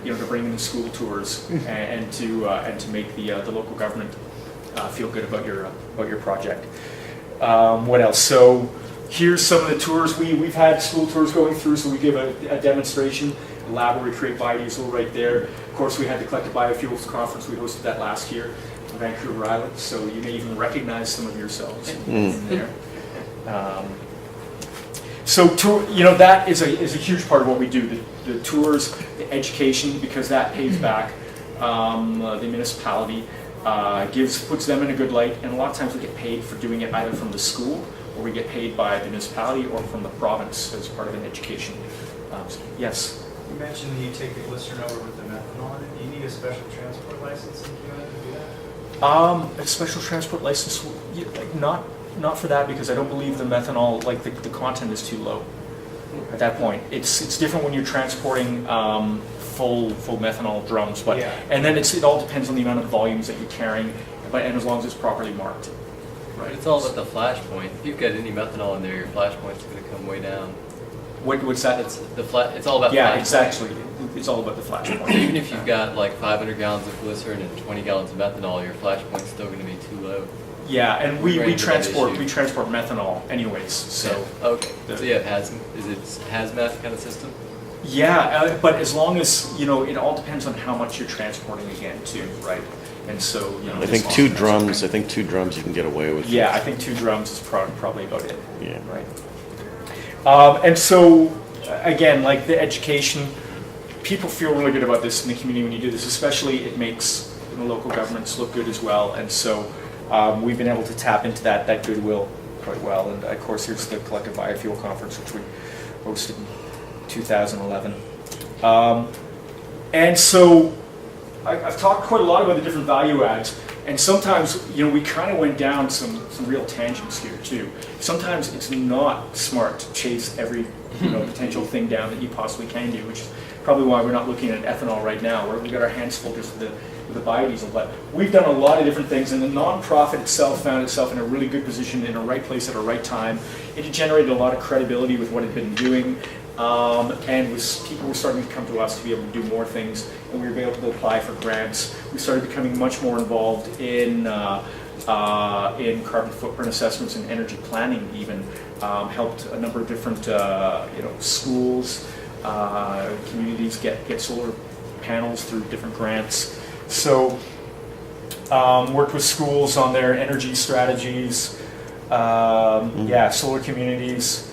to bring in the school tours and to make the local government feel good about your project. What else? So here's some of the tours. We've had school tours going through, so we give a demonstration, a lab where we create biodiesel right there. Of course, we had the Collective Biofuels Conference. We hosted that last year on Vancouver Island, so you may even recognize some of yourselves there. So that is a huge part of what we do, the tours, the education, because that pays back the municipality. Puts them in a good light, and a lot of times we get paid for doing it either from the school, or we get paid by the municipality, or from the province as part of an education. Yes? You mentioned you take the glycerin over with the methanol. Do you need a special transport license in Canada to do that? A special transport license, not for that, because I don't believe the methanol, like the content is too low at that point. It's different when you're transporting full methanol drums, but and then it all depends on the amount of volumes that you're carrying and as long as it's properly marked. But it's all about the flash point. If you've got any methanol in there, your flash point's going to come way down. What's that? It's all about yeah, flash exactly. It's all about the flash point. Even if you've got like 500 gallons of glycerin and 20 gallons of methanol, your flash point's still going to be too low. Yeah, and we Right, transport that we issue. transport methanol anyways. So Yeah. Okay. So you have is it hazmat kind of system? yeah, but as long as it all depends on how much you're transporting again too, right? And so I think 2 drums. I think 2 drums you can get away with. Yeah, I think 2 drums is probably about it. Yeah. Right. And so again, like the education, people feel really good about this in the community when you do this. Especially, it makes the local governments look good as well. And so we've been able to tap into that goodwill quite well. And of course, here's the Collective Biofuel Conference, which we hosted in 2011. And so I've talked quite a lot about the different value adds, and sometimes we kind of went down some real tangents here too. Sometimes it's not smart to chase every potential thing down that you possibly can do, which is probably why we're not looking at ethanol right now. We've got our hands full just with the biodiesel, but we've done a lot of different things, and the nonprofit itself found itself in a really good position, in a right place at a right time. It had generated a lot of credibility with what it had been doing. And people were starting to come to us to be able to do more things, and we were able to apply for grants. We started becoming much more involved in carbon footprint assessments and energy planning. Even helped a number of different schools, communities get solar panels through different grants. So worked with schools on their energy strategies. Solar communities.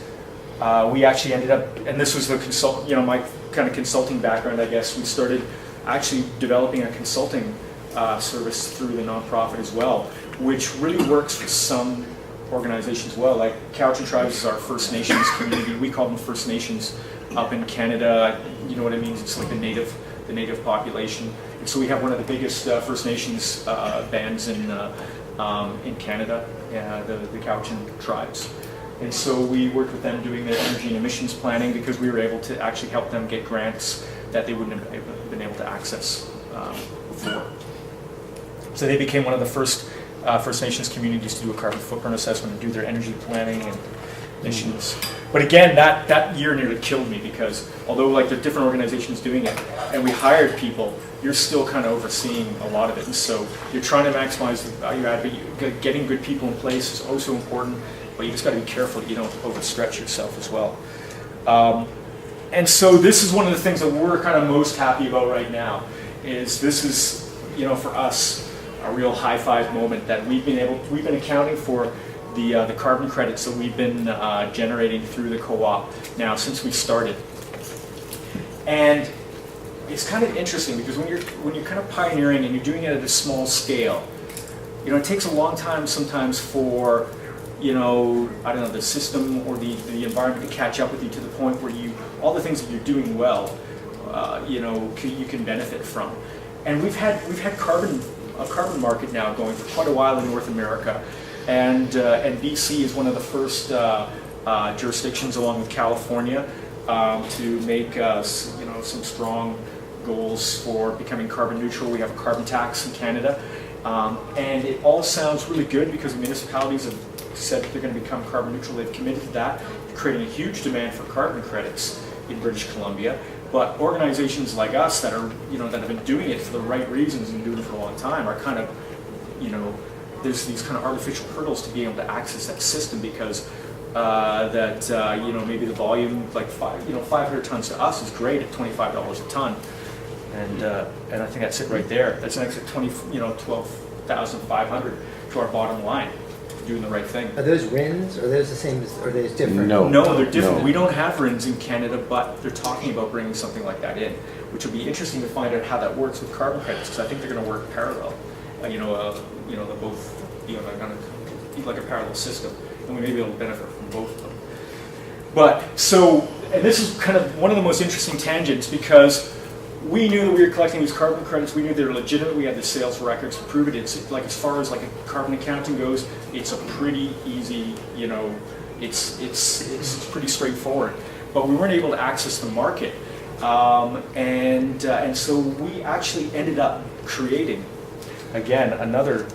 We actually ended up, and this was my kind of consulting background, I guess. We started actually developing a consulting service through the nonprofit as well, which really works for some organizations as well. Like Cowichan Tribes is our First Nations community. We call them First Nations up in Canada. You know what it means? It's like the native population. And so we have one of the biggest First Nations bands in Canada, the Cowichan Tribes. And so we worked with them doing their energy and emissions planning, because we were able to actually help them get grants that they wouldn't have been able to access before. So they became one of the first First Nations communities to do a carbon footprint assessment and do their energy planning and emissions. But again, that year nearly killed me, because although like there are different organizations doing it, and we hired people, you're still kind of overseeing a lot of it. And so you're trying to maximize the value add, but getting good people in place is also important. But you just got to be careful that you don't overstretch yourself as well. And so this is one of the things that we're kind of most happy about right now. This is for us a real high five moment that we've been accounting for the carbon credits that we've been generating through the co-op now since we started. And it's kind of interesting, because when you're kind of pioneering and you're doing it at a small scale, it takes a long time sometimes for the system or the environment to catch up with you to the point where all the things that you're doing well, you can benefit from. And we've had a carbon market now going for quite a while in North America, and BC is one of the first jurisdictions, along with California, to make some strong goals for becoming carbon neutral. We have a carbon tax in Canada, and it all sounds really good because municipalities have said that they're going to become carbon neutral. They've committed to that, creating a huge demand for carbon credits in British Columbia. But organizations like us that are, that have been doing it for the right reasons and doing it for a long time are kind of, there's these kind of artificial hurdles to being able to access that system, because maybe the volume, like 500 tons to us is great at $25 a ton, and I think that's it right there. That's an extra 12,500 to our bottom line. Doing the right thing. Are those RINs? Are those the same as? Are they different? No, they're different. No. We don't have RINs in Canada, but they're talking about bringing something like that in, which will be interesting to find out how that works with carbon credits, because I think they're going to work parallel. They're both, they're going to be like a parallel system, and we may be able to benefit from both of them. But and this is kind of one of the most interesting tangents, because we knew that we were collecting these carbon credits. We knew they were legitimate. We had the sales records to prove it. It's like, as far as like a carbon accounting goes, it's a pretty easy, it's pretty straightforward. But we weren't able to access the market, and so we actually ended up creating, again, another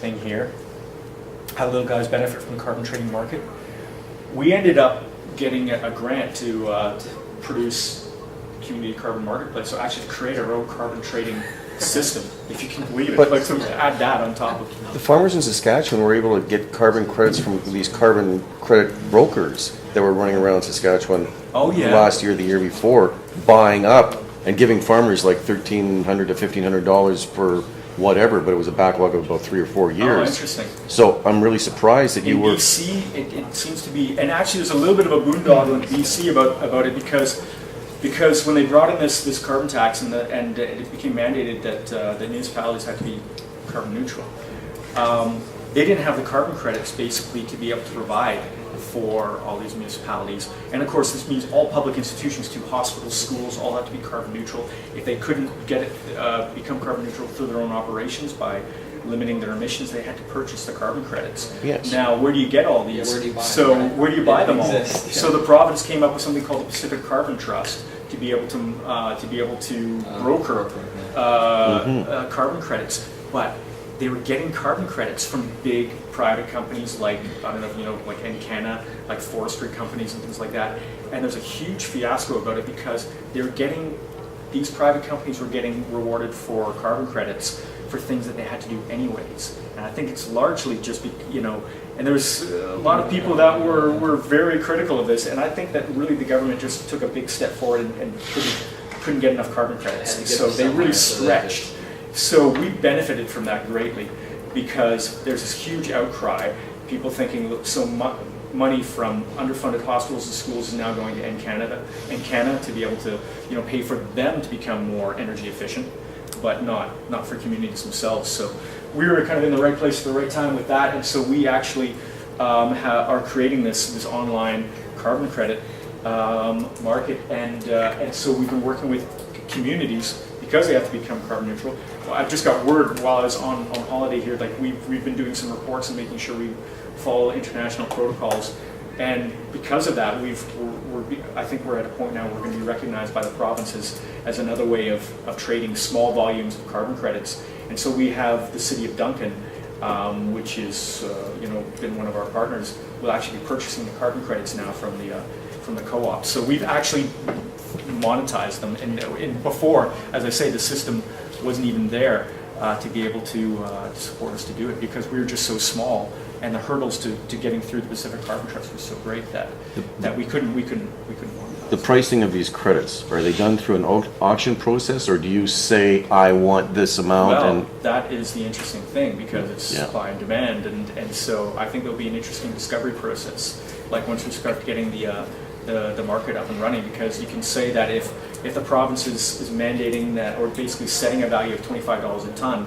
thing here. How little guys benefit from the carbon trading market. We ended up getting a grant to produce community carbon marketplace, so actually to create our own carbon trading system, if you can believe it. But- Like, so to add that on top of. The farmers in Saskatchewan were able to get carbon credits from these carbon credit brokers that were running around Saskatchewan Oh, yeah. last year, the year before, buying up and giving farmers like $1,300 to $1,500 for whatever, but it was a backlog of about 3 or 4 Oh, years. interesting. So I'm really surprised that you In were. BC, it seems to be, and actually there's a little bit of a boondoggle in BC about it because when they brought in this carbon tax and it became mandated that the municipalities had to be carbon neutral, they didn't have the carbon credits basically to be able to provide for all these municipalities. And of course this means all public institutions too, hospitals, schools, all have to be carbon neutral. If they couldn't get it, become carbon neutral through their own operations by limiting their emissions, they had to purchase the carbon credits. Yes. Now, where do you get all these? Yeah, where do you buy them, so right? where do you buy They them all? exist, yeah. So the province came up with something called the Pacific Carbon Trust to be able to broker carbon credits, but they were getting carbon credits from big private companies like, I don't know if you know, like Encana, like forestry companies and things like that. And there's a huge fiasco about it because these private companies were getting rewarded for carbon credits for things that they had to do anyways. And I think it's largely just, and there's a lot of people that were very critical of this, and I think that really the government just took a big step forward and couldn't get enough carbon credits. Had to get So them they really somewhere, so they stretched. So we benefited from that greatly because there's this huge outcry. People thinking money from underfunded hospitals and schools is now going to Encana to be able to pay for them to become more energy efficient, but not for communities themselves. So we were kind of in the right place at the right time with that, and so we actually are creating this online carbon credit market, and so we've been working with communities because they have to become carbon neutral. Well, I just got word while I was on holiday here, like we've been doing some reports and making sure we follow international protocols, and because of that, I think we're at a point now where we're going to be recognized by the provinces as another way of trading small volumes of carbon credits. And so we have the city of Duncan, which is been one of our partners, will actually be purchasing the carbon credits now from the co-op. So we've actually monetized them, and before, as I say, the system wasn't even there to be able to support us to do it because we were just so small, and the hurdles to getting through the Pacific Carbon Trust was so great that we couldn't monetize. The pricing of these credits, are they done through an auction process, or do you say, I want this amount? Well, that is the interesting thing because it's Yeah. supply and demand, and so I think there'll be an interesting discovery process, like once we start getting the market up and running, because you can say that if the province is mandating that, or basically setting a value of $25 a ton,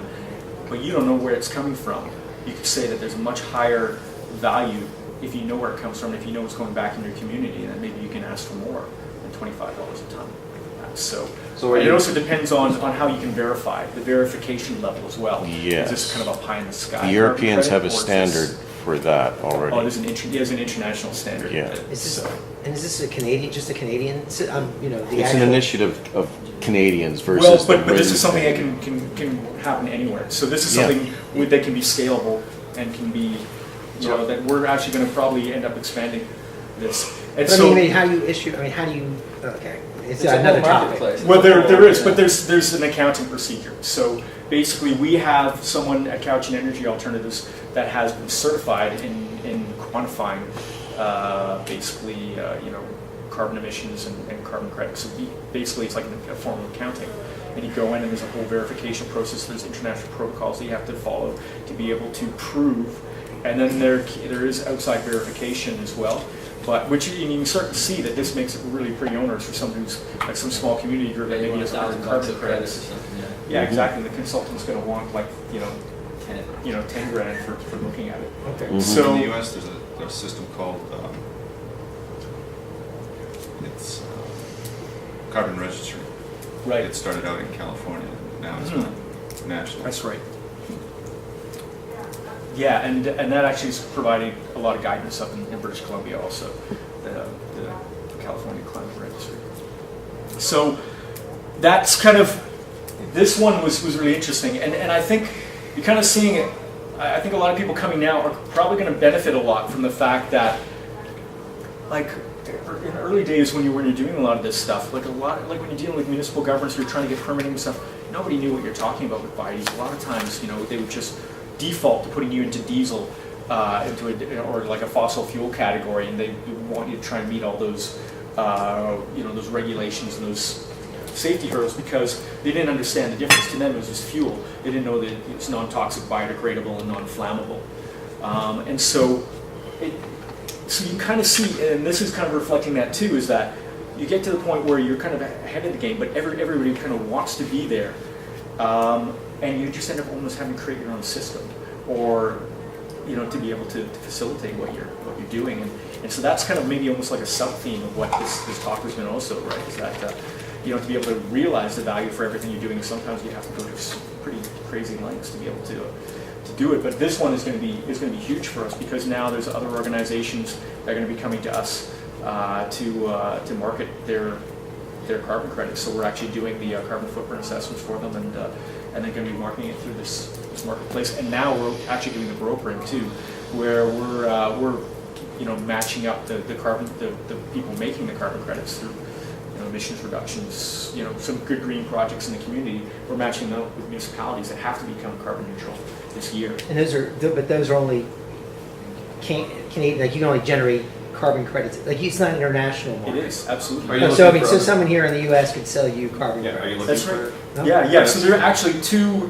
but you don't know where it's coming from, you could say that there's a much higher value if you know where it comes from, if you know what's going back in your community, then maybe you can ask for more than $25 a ton. So it also depends on how you can verify, the verification level as well. Yes. Is this kind of a pie in the sky? The Europeans credit, have a or is standard this- for that already. Oh, there's an international standard. Yeah. Is this a Canadian, just a Canadian, It's an actual- initiative of Canadians versus. Well, the but this is British. something that can happen anywhere. So this is Yeah. something that can be scalable and can be, that we're actually going to probably end up expanding this. And But so, how do you issue, how do you, okay, it's It's a another whole topic. marketplace. well, there is, but there's an accounting procedure. So basically, we have someone at Cowichan Energy Alternatives that has been certified in quantifying basically carbon emissions and carbon credits. So basically, it's like a form of accounting. And you go in, and there's a whole verification process. There's international protocols that you have to follow to be able to prove. And then there is outside verification as well. But you can start to see that this makes it really pretty onerous for someone who's like some small community group that maybe doesn't have carbon credits. Yeah, exactly. The consultant's going to want 10 grand for looking at it. Okay. Mhm. So in the U.S., there's a system called carbon registry. right, It started out in California, and now it's Mhm. national. that's right. Yeah, and that actually is providing a lot of guidance up in British Columbia also, the California Climate Registry. So that's kind of, this one was really interesting, and I think you're kind of seeing it I think a lot of people coming now are probably going to benefit a lot from the fact that, like, in early days when you're doing a lot of this stuff, like when you're dealing with municipal governments, you're trying to get permitting and stuff, nobody knew what you're talking about with biodiesel. A lot of times, they would just default to putting you into diesel, or like a fossil fuel category, and they want you to try and meet all those, those regulations and those safety hurdles because they didn't understand the difference. To them, it was just fuel. They didn't know that it's non-toxic, biodegradable, and non-flammable. And so you kind of see, and this is kind of reflecting that too, is that you get to the point where you're kind of ahead of the game, but everybody kind of wants to be there, and you just end up almost having to create your own system, or to be able to facilitate what you're doing, and so that's kind of maybe almost like a sub-theme of what this talk has been also, right? Is that to be able to realize the value for everything you're doing, sometimes you have to go to some pretty crazy lengths to be able to do it. But this one is going to be huge for us because now there's other organizations that are going to be coming to us to market their carbon credits. So we're actually doing the carbon footprint assessments for them, and they're going to be marketing it through this marketplace. And now we're actually doing the brokering too, where we're matching up the people making the carbon credits through emissions reductions, some good green projects in the community. We're matching them up with municipalities that have to become carbon neutral this year. And those are only Canadian. Like you can only generate carbon credits. Like it's not an international market. It is absolutely. So someone here in the U.S. could sell you carbon credits. Are you looking That's for? right. No? Yeah. So there are actually two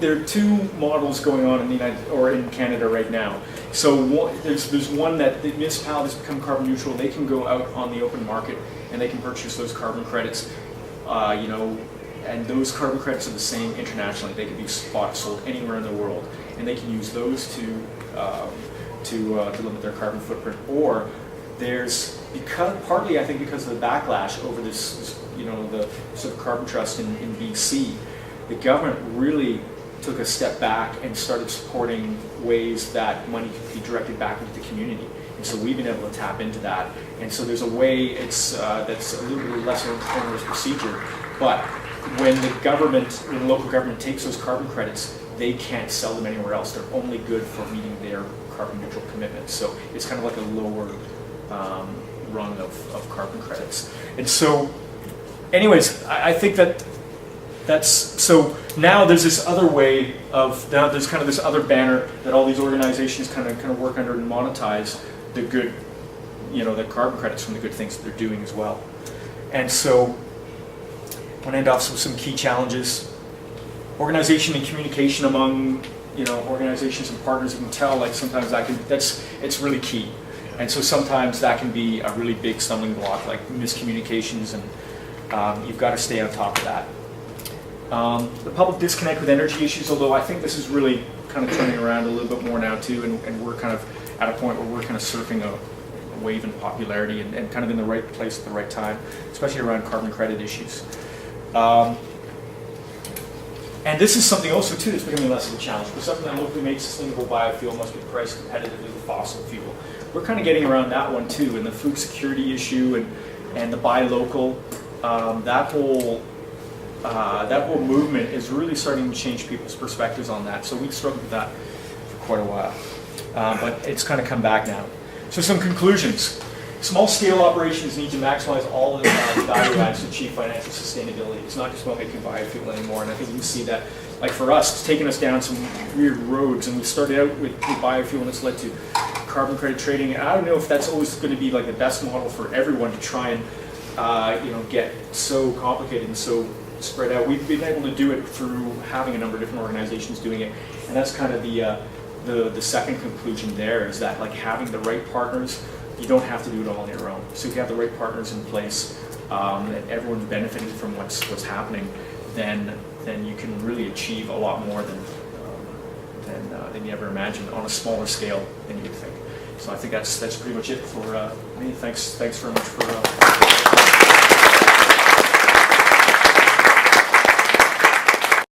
models going on in the in Canada right now. So there's one that the municipalities become carbon neutral. They can go out on the open market and they can purchase those carbon credits. And those carbon credits are the same internationally. They can be sold anywhere in the world, and they can use those to limit their carbon footprint. Or partly I think because of the backlash over this the sort of carbon trust in BC, the government really took a step back and started supporting ways that money could be directed back into the community. And so we've been able to tap into that. And so there's a way that's a little bit less of an onerous procedure. But when the local government takes those carbon credits, they can't sell them anywhere else. They're only good for meeting their carbon neutral commitments. So it's kind of like a lower rung of carbon credits. And so, anyways, I think that's so now there's this other way there's kind of this other banner that all these organizations kind of work under and monetize the good, the carbon credits from the good things that they're doing as well. And so I want to end off with some key challenges. Organization and communication among organizations and partners. You can tell like sometimes it's really key. And so sometimes that can be a really big stumbling block, like miscommunications, and you've got to stay on top of that. The public disconnect with energy issues, although I think this is really kind of turning around a little bit more now too, and we're kind of at a point where we're kind of surfing a wave in popularity and kind of in the right place at the right time, especially around carbon credit issues. And this is something also too that's becoming less of a challenge, because something that locally made sustainable biofuel must be priced competitively with fossil fuel. We're kind of getting around that one too, and the food security issue and the buy local, that whole movement is really starting to change people's perspectives on that. So we've struggled with that for quite a while, but it's kind of come back now. So some conclusions. Small-scale operations need to maximize all of the value adds to achieve financial sustainability. It's not just about making biofuel anymore, and I think you can see that. Like for us, it's taken us down some weird roads, and we started out with biofuel, and it's led to carbon credit trading. And I don't know if that's always going to be like the best model for everyone to try and get so complicated and so spread out. We've been able to do it through having a number of different organizations doing it, and that's kind of the second conclusion there, is that like having the right partners. You don't have to do it all on your own. So if you have the right partners in place and everyone's benefiting from what's happening, then you can really achieve a lot more than you ever imagined on a smaller scale than you would think. So I think that's pretty much it for me. Thanks very much for.